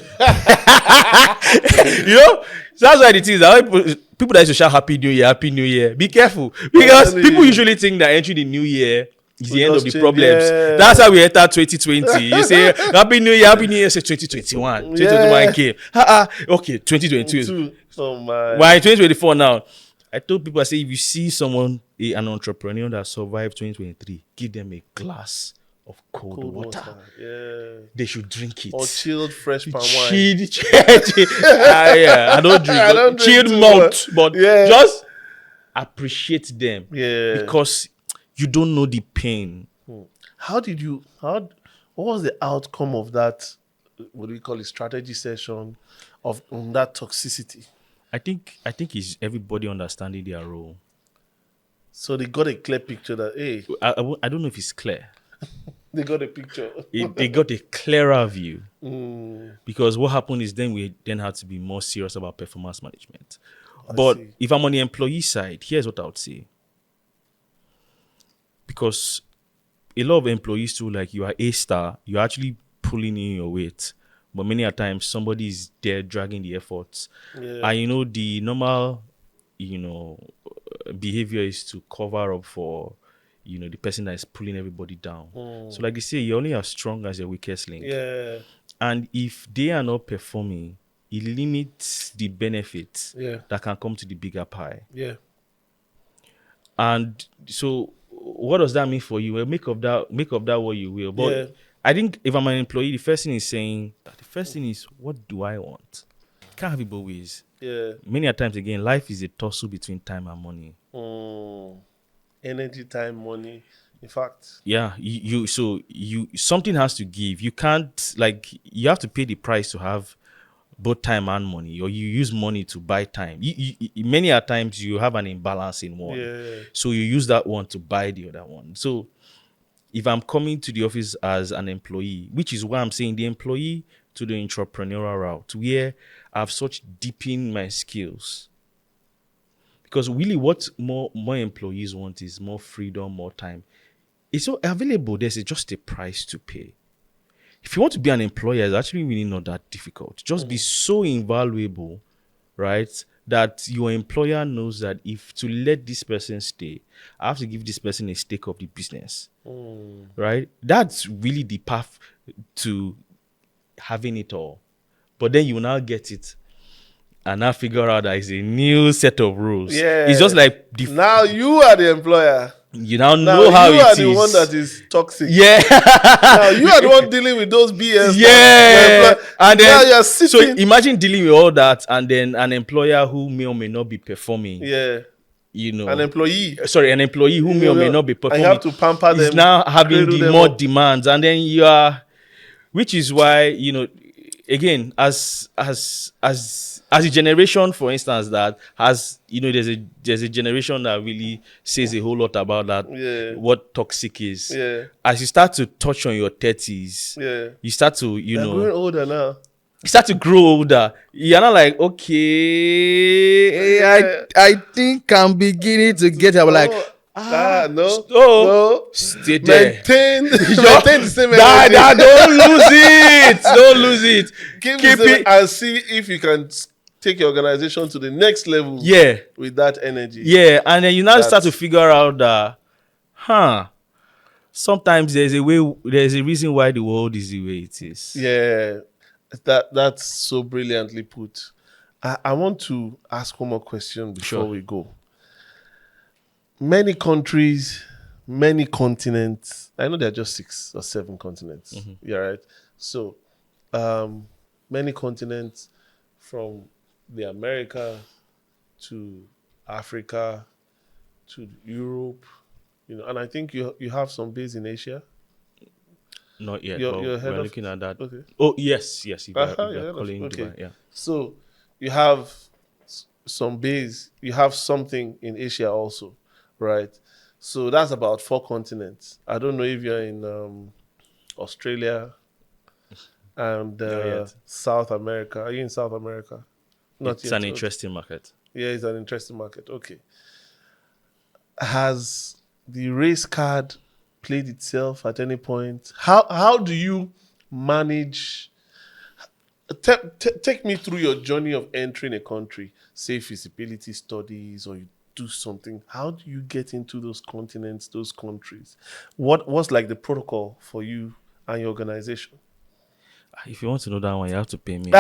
that's why it is. People that used to shout Happy New Year, be careful. Because people usually think that entering the new year is the end of the problems. Yeah. That's how we enter 2020. You say Happy New Year, say 2021. 2021 came. Okay, 2022. Oh my. Why 2024 now? I told people, I say, if you see someone, an entrepreneur that survived 2023, give them a glass of cold water. Yeah. They should drink it. Or chilled fresh palm wine. I don't drink. Chilled malt. But just appreciate them. Yeah. Because you don't know the pain. What was the outcome of that, what do we call it, strategy session on that toxicity? I think it's everybody understanding their role. So they got a clear picture that, hey. I don't know if it's clear. They got a picture. They got a clearer view. Because what happened is we had to be more serious about performance management. But if I'm on the employee side, here's what I would say. Because a lot of employees too, like you are a star, you're actually pulling in your weight. But many a times somebody is there dragging the efforts. Yeah. And the normal, behavior is to cover up for, the person that is pulling everybody down. So like they say, you're only as strong as your weakest link. Yeah. And if they are not performing, it limits the benefits that can come to the bigger pie. Yeah. And so what does that mean for you? Well, make of that what you will. But I think if I'm an employee, the first thing is, what do I want? Can't have it both ways. Yeah. Many a times, again, life is a tussle between time and money. Energy, time, money. In fact. Yeah. You something has to give. You can't, you have to pay the price to have both time and money, or you use money to buy time. Many a times you have an imbalance in one. Yeah. So you use that one to buy the other one. So if I'm coming to the office as an employee, which is why I'm saying the employee to the entrepreneurial route, where I have such deep in my skills. Because really what more employees want is more freedom, more time. It's so available. There's just a price to pay. If you want to be an employer, it's actually really not that difficult. Just be so invaluable, right, that your employer knows that if to let this person stay, I have to give this person a stake of the business, right? That's really the path to having it all. But then you will now get it and now figure out that it's a new set of rules. Yeah. It's just like... now you are the employer. You now know how it is. You are the one that is toxic. Yeah. Now you are the one dealing with those BS. Yeah. And then you're sitting. So imagine dealing with all that and then an employer who may or may not be performing. Yeah. An employee who may or may not be performing. I have to pamper them. Is now having the more demands. And then you are, which is why, again, as a generation, for instance, that has, there's a generation that really says a whole lot about that, what toxic is. Yeah. As you start to touch on your 30s, you start to, They're growing older now. You start to grow older. You're not like, okay, I think I'm beginning to get it. I'm like, no. Stay there. Maintain the same energy. Don't lose it. Keep it and see if you can take your organization to the next level. Yeah. With that energy. Yeah, and then you now start to figure out that, sometimes there's a reason why the world is the way it is. Yeah, that's so brilliantly put. I want to ask one more question before we go. Many countries, many continents. I know there are just 6 or 7 continents. Mm-hmm. Yeah, right. So, many continents, from the America to Africa to Europe, and I think you have some base in Asia. Not yet, but we're looking at that. Okay. Oh, yes. If you're calling okay. Dubai, yeah. So you have some base, you have something in Asia also, right? So that's about 4 continents. I don't know if you're in Australia and South America. Are you in South America? Not yet. It's an interesting market. Yeah, it's an interesting market. Okay. Has the race card played itself at any point? How do you manage? Take me through your journey of entering a country, say feasibility studies, or you do something. How do you get into those continents, those countries? What's like the protocol for you and your organization? If you want to know that one, you have to pay me.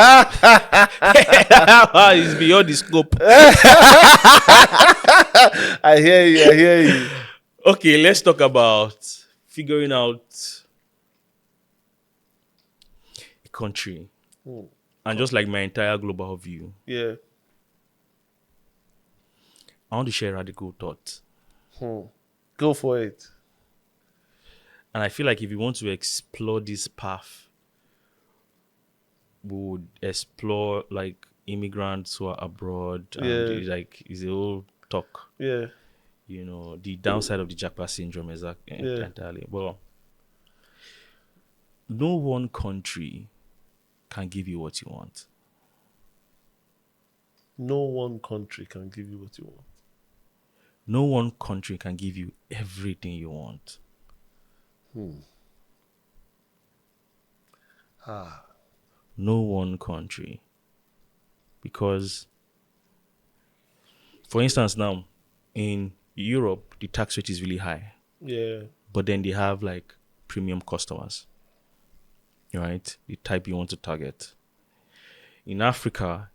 It's beyond the scope. I hear you. Okay, let's talk about figuring out a country. And just like my entire global view. Yeah. I want to share a radical thought. Go for it. And I feel like if you want to explore this path, we would explore like immigrants who are abroad. And like it's a whole talk. Yeah. The downside of the jackpot syndrome is entirely. Well, no one country can give you what you want. No one country can give you what you want. No one country can give you everything you want. No one country. Because, for instance, now, in Europe, the tax rate is really high. Yeah. But then they have like premium customers. Right? The type you want to target. In Africa,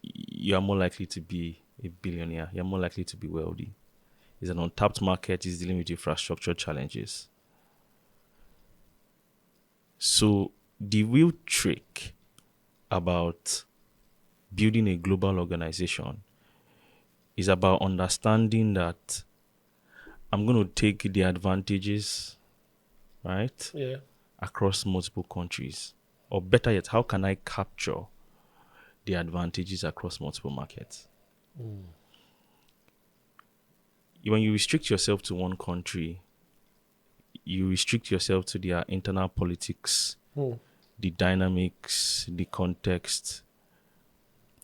you are more likely to be a billionaire. You're more likely to be wealthy. It's an untapped market. It's dealing with infrastructure challenges. So the real trick about building a global organization is about understanding that I'm going to take the advantages, right? Yeah. Across multiple countries. Or better yet, how can I capture the advantages across multiple markets? When you restrict yourself to one country, you restrict yourself to their internal politics, the dynamics, the context,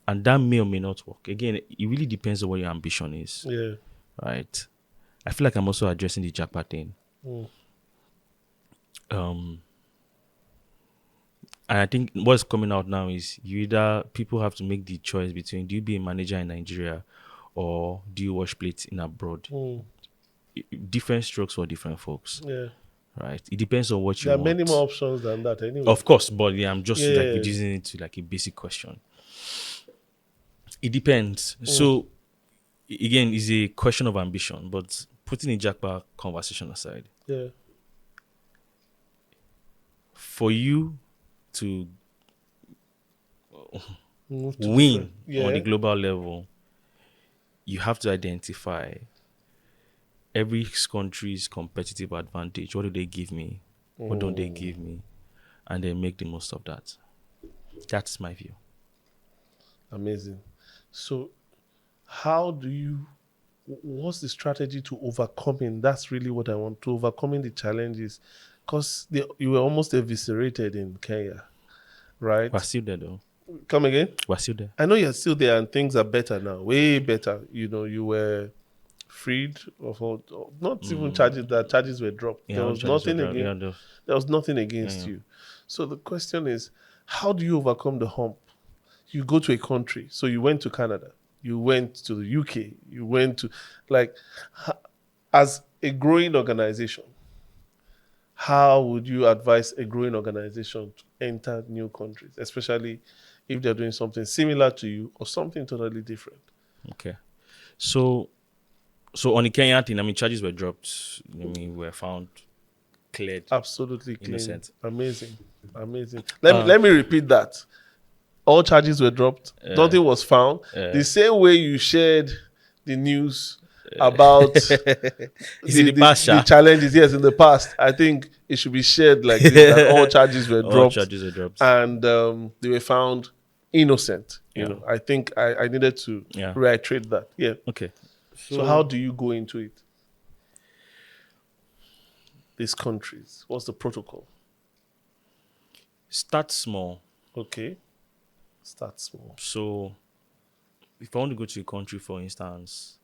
and that may or may not work. Again, it really depends on what your ambition is. Yeah. Right? I feel like I'm also addressing the jackpot thing. And I think what's coming out now is people have to make the choice between, do you be a manager in Nigeria or do you wash plates in abroad? Different strokes for different folks. Yeah. Right? It depends on what you want. There are many more options than that anyway. Of course, but I'm just like reducing it to like a basic question. It depends. So again, it's a question of ambition, but putting a jackpot conversation aside. Yeah. For you to win on the global level, you have to identify every country's competitive advantage. What do they give me? What don't they give me? And then make the most of that. That's my view. Amazing. So what's the strategy to overcoming? That's really what I want, to overcoming the challenges. Because you were almost eviscerated in Kenya, right? We're still there though. Come again? We're still there. I know you're still there and things are better now, way better. You were freed of not even charges. That charges were dropped. Yeah, there was nothing against. There was nothing against you. So the question is, how do you overcome the hump? you go to a country. So you went to Canada, you went to the UK, you went to, like, as a growing organization, how would you advise a growing organization to enter new countries, especially if they're doing something similar to you or something totally different? Okay. So on the Kenyan thing, I mean, charges were dropped. I mean, were found cleared, Absolutely clean. innocent. Amazing. Let me repeat that. All charges were dropped. Nothing was found. The same way you shared the news about Is it the past, the challenges, yes, in the past, I think it should be shared like this, that all charges were All dropped. charges were dropped. And they were found innocent. You Yeah. know, I think I needed to reiterate that. Yeah. Okay. So how do you go into it? These countries, what's the protocol? Start small. Okay. Start small. So if I want to go to a country, for instance,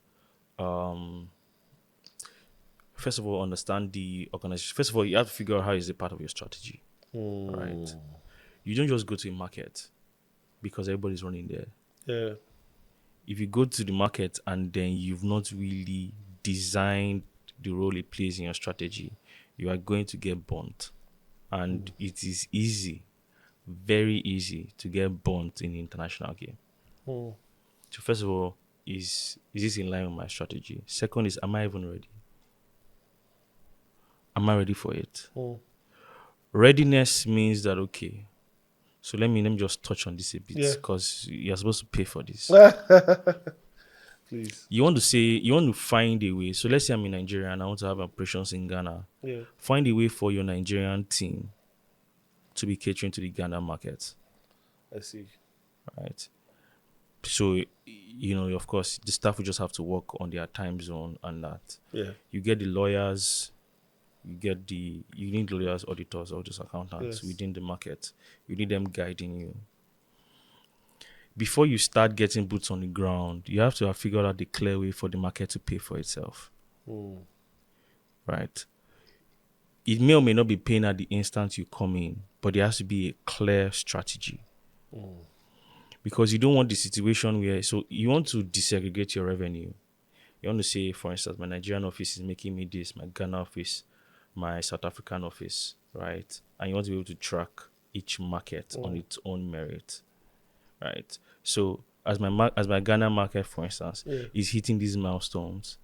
first of all, understand the organization. First of all, you have to figure out how is it part of your strategy. Right? You don't just go to a market because everybody's running there. Yeah. If you go to the market and then you've not really designed the role it plays in your strategy, you are going to get burnt. And it is easy, very easy to get burnt in the international game. So first of all, is this in line with my strategy? Second is, am I even ready? Am I ready for it? Readiness means that, okay, so let me just touch on this a bit, because you're supposed to pay for this. Please. You want to find a way. So let's say I'm in Nigeria and I want to have operations in Ghana. Yeah. Find a way for your Nigerian team to be catering to the Ghana market. I see. Right. So, of course, the staff will just have to work on their time zone and that. Yeah. You get the lawyers, you need lawyers, auditors, all those accountants within the market. You need them guiding you. Before you start getting boots on the ground, you have to have figured out the clear way for the market to pay for itself. Right? It may or may not be paying at the instant you come in, but there has to be a clear strategy. Because you don't want the situation where, so you want to desegregate your revenue. You want to say, for instance, my Nigerian office is making me this, my Ghana office, my South African office, right? And you want to be able to track each market on its own merit. Right. So as my Ghana market, for instance, is hitting these milestones,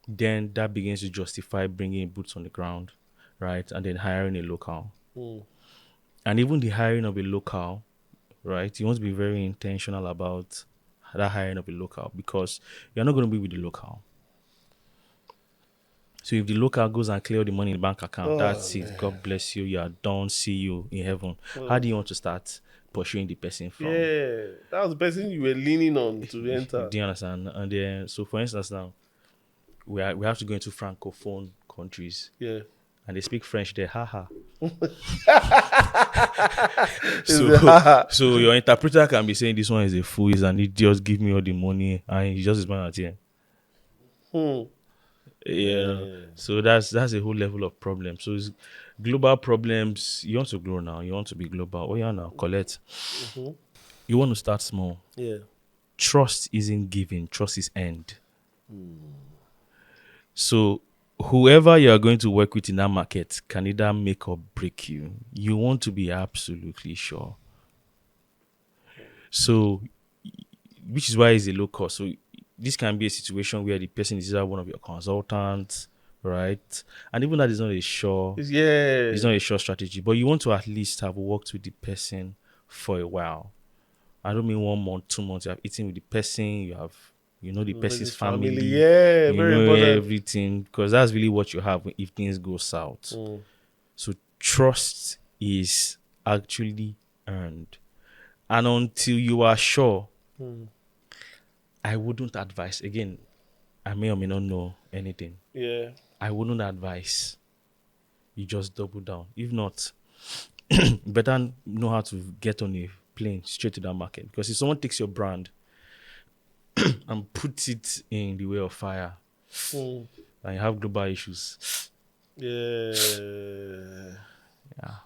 then that begins to justify bringing boots on the ground, right? And then hiring a local. And even the hiring of a local, right? You want to be very intentional about that hiring of a local, because you're not going to be with the local. So if the local goes and clear the money in the bank account, that's it. God bless you. You are done. See you in heaven. How do you want to start pursuing the person from? Yeah, that was the person you were leaning on to enter. Do you understand? And then, so for instance, now we have to go into francophone countries. Yeah. And they speak French there, haha. So your interpreter can be saying this one is a fool, he's an idiot, give me all the money, and he just is man at here. Yeah. So that's a whole level of problem. So it's global problems. You want to grow now. You want to be global. Oh yeah, now collect. You want to start small. Yeah. Trust isn't given. Trust is earned. So whoever you are going to work with in that market can either make or break you. You want to be absolutely sure. So, which is why it's a low cost. So this can be a situation where the person is either one of your consultants, right? And even that is not a sure, it's not a sure strategy. But you want to at least have worked with the person for a while. I don't mean 1 month, 2 months. You have eaten with the person. You have, the person's family. Yeah, you very know important. everything, because that's really what you have if things go south. So trust is actually earned, and until you are sure, I wouldn't advise. Again, I may or may not know anything. Yeah, I wouldn't advise you just double down. If not, better know how to get on a plane straight to that market. Because if someone takes your brand and puts it in the way of fire, and you have global issues. Yeah. Yeah.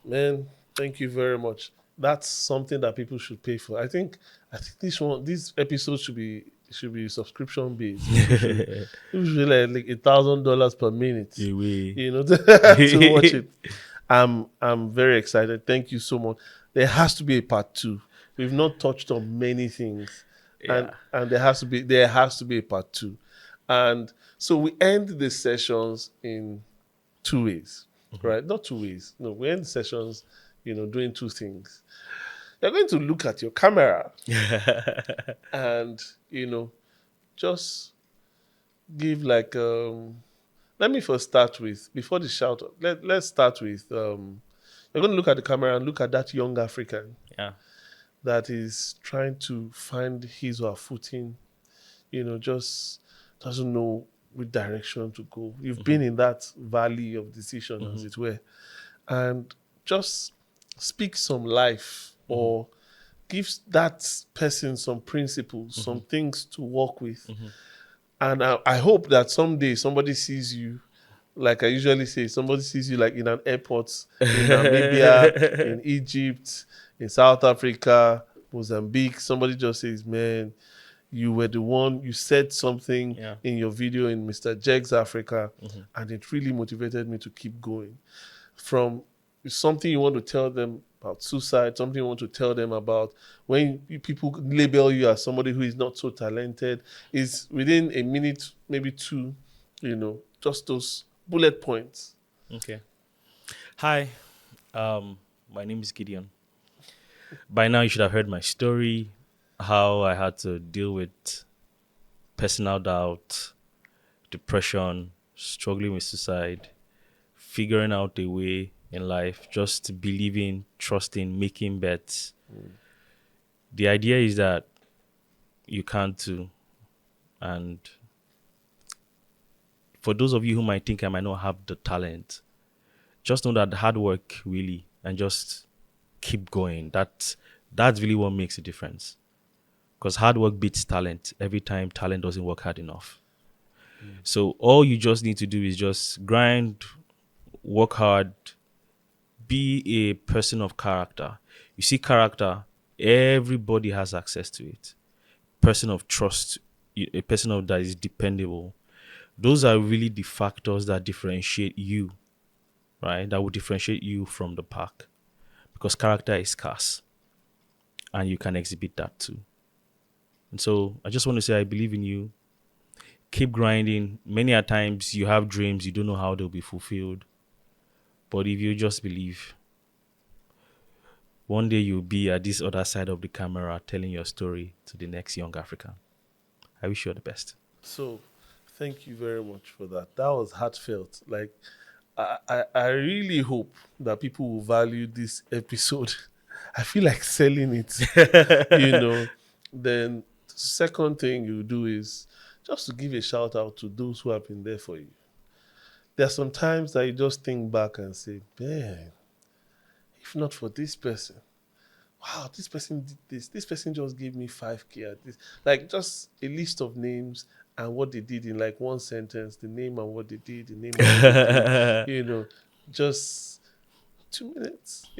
Man, thank you very much. that's something that people should pay for. I think this episode should be subscription based. People should like $1,000 per minute, Away. to watch it. I'm very excited. Thank you so much. There has to be a part two. We've not touched on many things, Yeah. and there has to be a part two. And so we end the sessions in two ways, right? Not two ways. No, we end the sessions, doing two things. You're going to look at your camera and, just give like, let me first start with, before the shout out, let's start with, you're going to look at the camera and look at that young African Yeah. that is trying to find his or her footing, just doesn't know which direction to go. You've been in that valley of decision, as it were, and just speak some life or give that person some principles, some things to work with. And I hope that someday somebody sees you, like I usually say, somebody sees you like in an airport in Namibia, in Egypt, in South Africa, Mozambique. Somebody just says, man, you were the one, you said something in your video in Mr. Jegs Africa, and it really motivated me to keep going. From something you want to tell them about suicide, something you want to tell them about when people label you as somebody who is not so talented, is within a minute, maybe two, just those bullet points. Okay. Hi, my name is Gideon. By now, you should have heard my story, how I had to deal with personal doubt, depression, struggling with suicide, figuring out a way in life, just believing, trusting, making bets. The idea is that you can't do. And for those of you who might think I might not have the talent, just know that hard work really, and just keep going. That's really what makes a difference. Because hard work beats talent every time talent doesn't work hard enough. So all you just need to do is just grind, work hard, be a person of character. You see, character, everybody has access to it. Person of trust, a person of that is dependable. Those are really the factors that differentiate you, right? That will differentiate you from the pack. Because character is scarce. And you can exhibit that too. And so I just want to say I believe in you. Keep grinding. Many a times you have dreams, you don't know how they'll be fulfilled. But if you just believe, one day you'll be at this other side of the camera telling your story to the next young African. I wish you all the best. So thank you very much for that. That was heartfelt. Like, I really hope that people will value this episode. I feel like selling it, Then second thing you do is just to give a shout out to those who have been there for you. There are some times that you just think back and say, man, if not for this person, wow, this person did this. This person just gave me 5K at this. Like, just a list of names and what they did in like one sentence, the name and what they did, the name and what they did, just 2 minutes,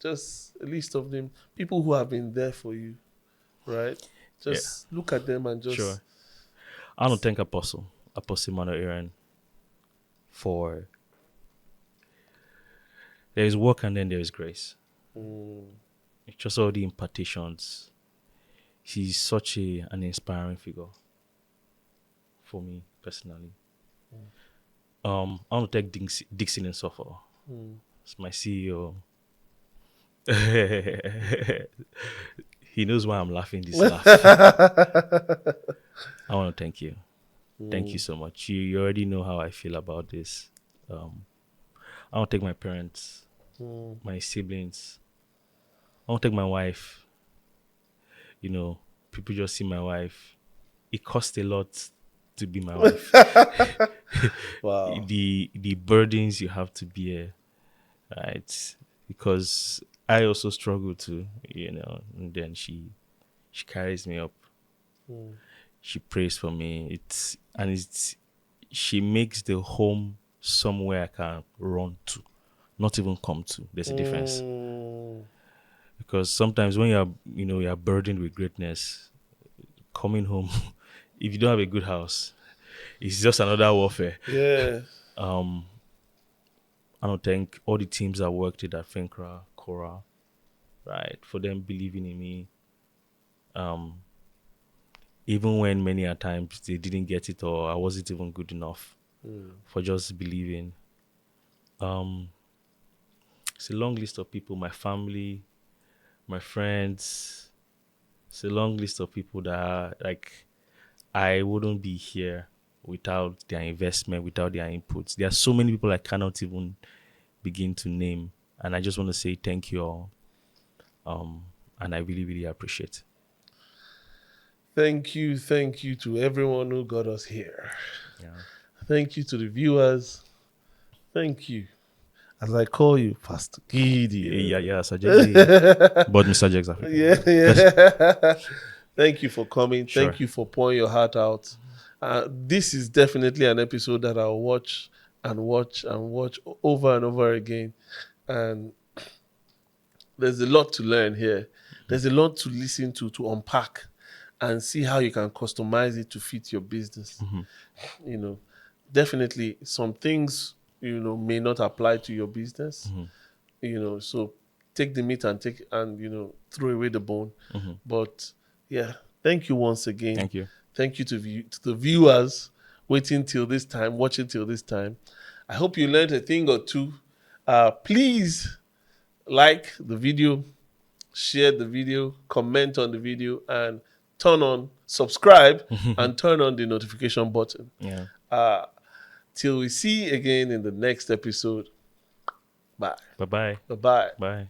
just a list of them, people who have been there for you, right? Just look at them and just... Sure. I want to thank Apostle Manuel Aaron, for there is work and then there is grace. It's just all the impartations. He's such an inspiring figure for me personally. I want to thank Dixon and Suffer. It's my CEO. He knows why I'm laughing this laugh. I want to thank you. Thank you so much. You already know how I feel about this. I want to thank my parents, my siblings. I want to thank my wife. People just see my wife. It costs a lot to be my wife. Wow. The burdens you have to bear, right? Because I also struggle too, and then she carries me up. She prays for me. She makes the home somewhere I can run to, not even come to. There's a difference. Because sometimes when you're burdened with greatness, coming home, if you don't have a good house, it's just another warfare. Yeah. I don't think all the teams that worked it at Fincra, Cora, right, for them believing in me, even when many a times they didn't get it or I wasn't even good enough, for just believing. It's a long list of people, my family, my friends. It's a long list of people that are, like, I wouldn't be here without their investment, without their inputs. There are so many people I cannot even begin to name. And I just want to say thank you all. And I really, really appreciate. Thank you to everyone who got us here. Yeah. Thank you to the viewers. Thank you. As I call you, Pastor Gideon. Yeah, Sajek. But Mr. Jax Africa. Yeah. Thank you for coming. Sure. Thank you for pouring your heart out. This is definitely an episode that I'll watch and watch and watch over and over again. And there's a lot to learn here. There's a lot to listen to unpack and see how you can customize it to fit your business. You know, definitely some things, may not apply to your business. So take the meat and throw away the bone. But yeah, thank you once again. Thank you. Thank you to the viewers watching till this time. I hope you learned a thing or two. Please like the video, share the video, comment on the video, and subscribe and turn on the notification button. Yeah. Till we see again in the next episode. Bye. Bye-bye. Bye-bye. Bye.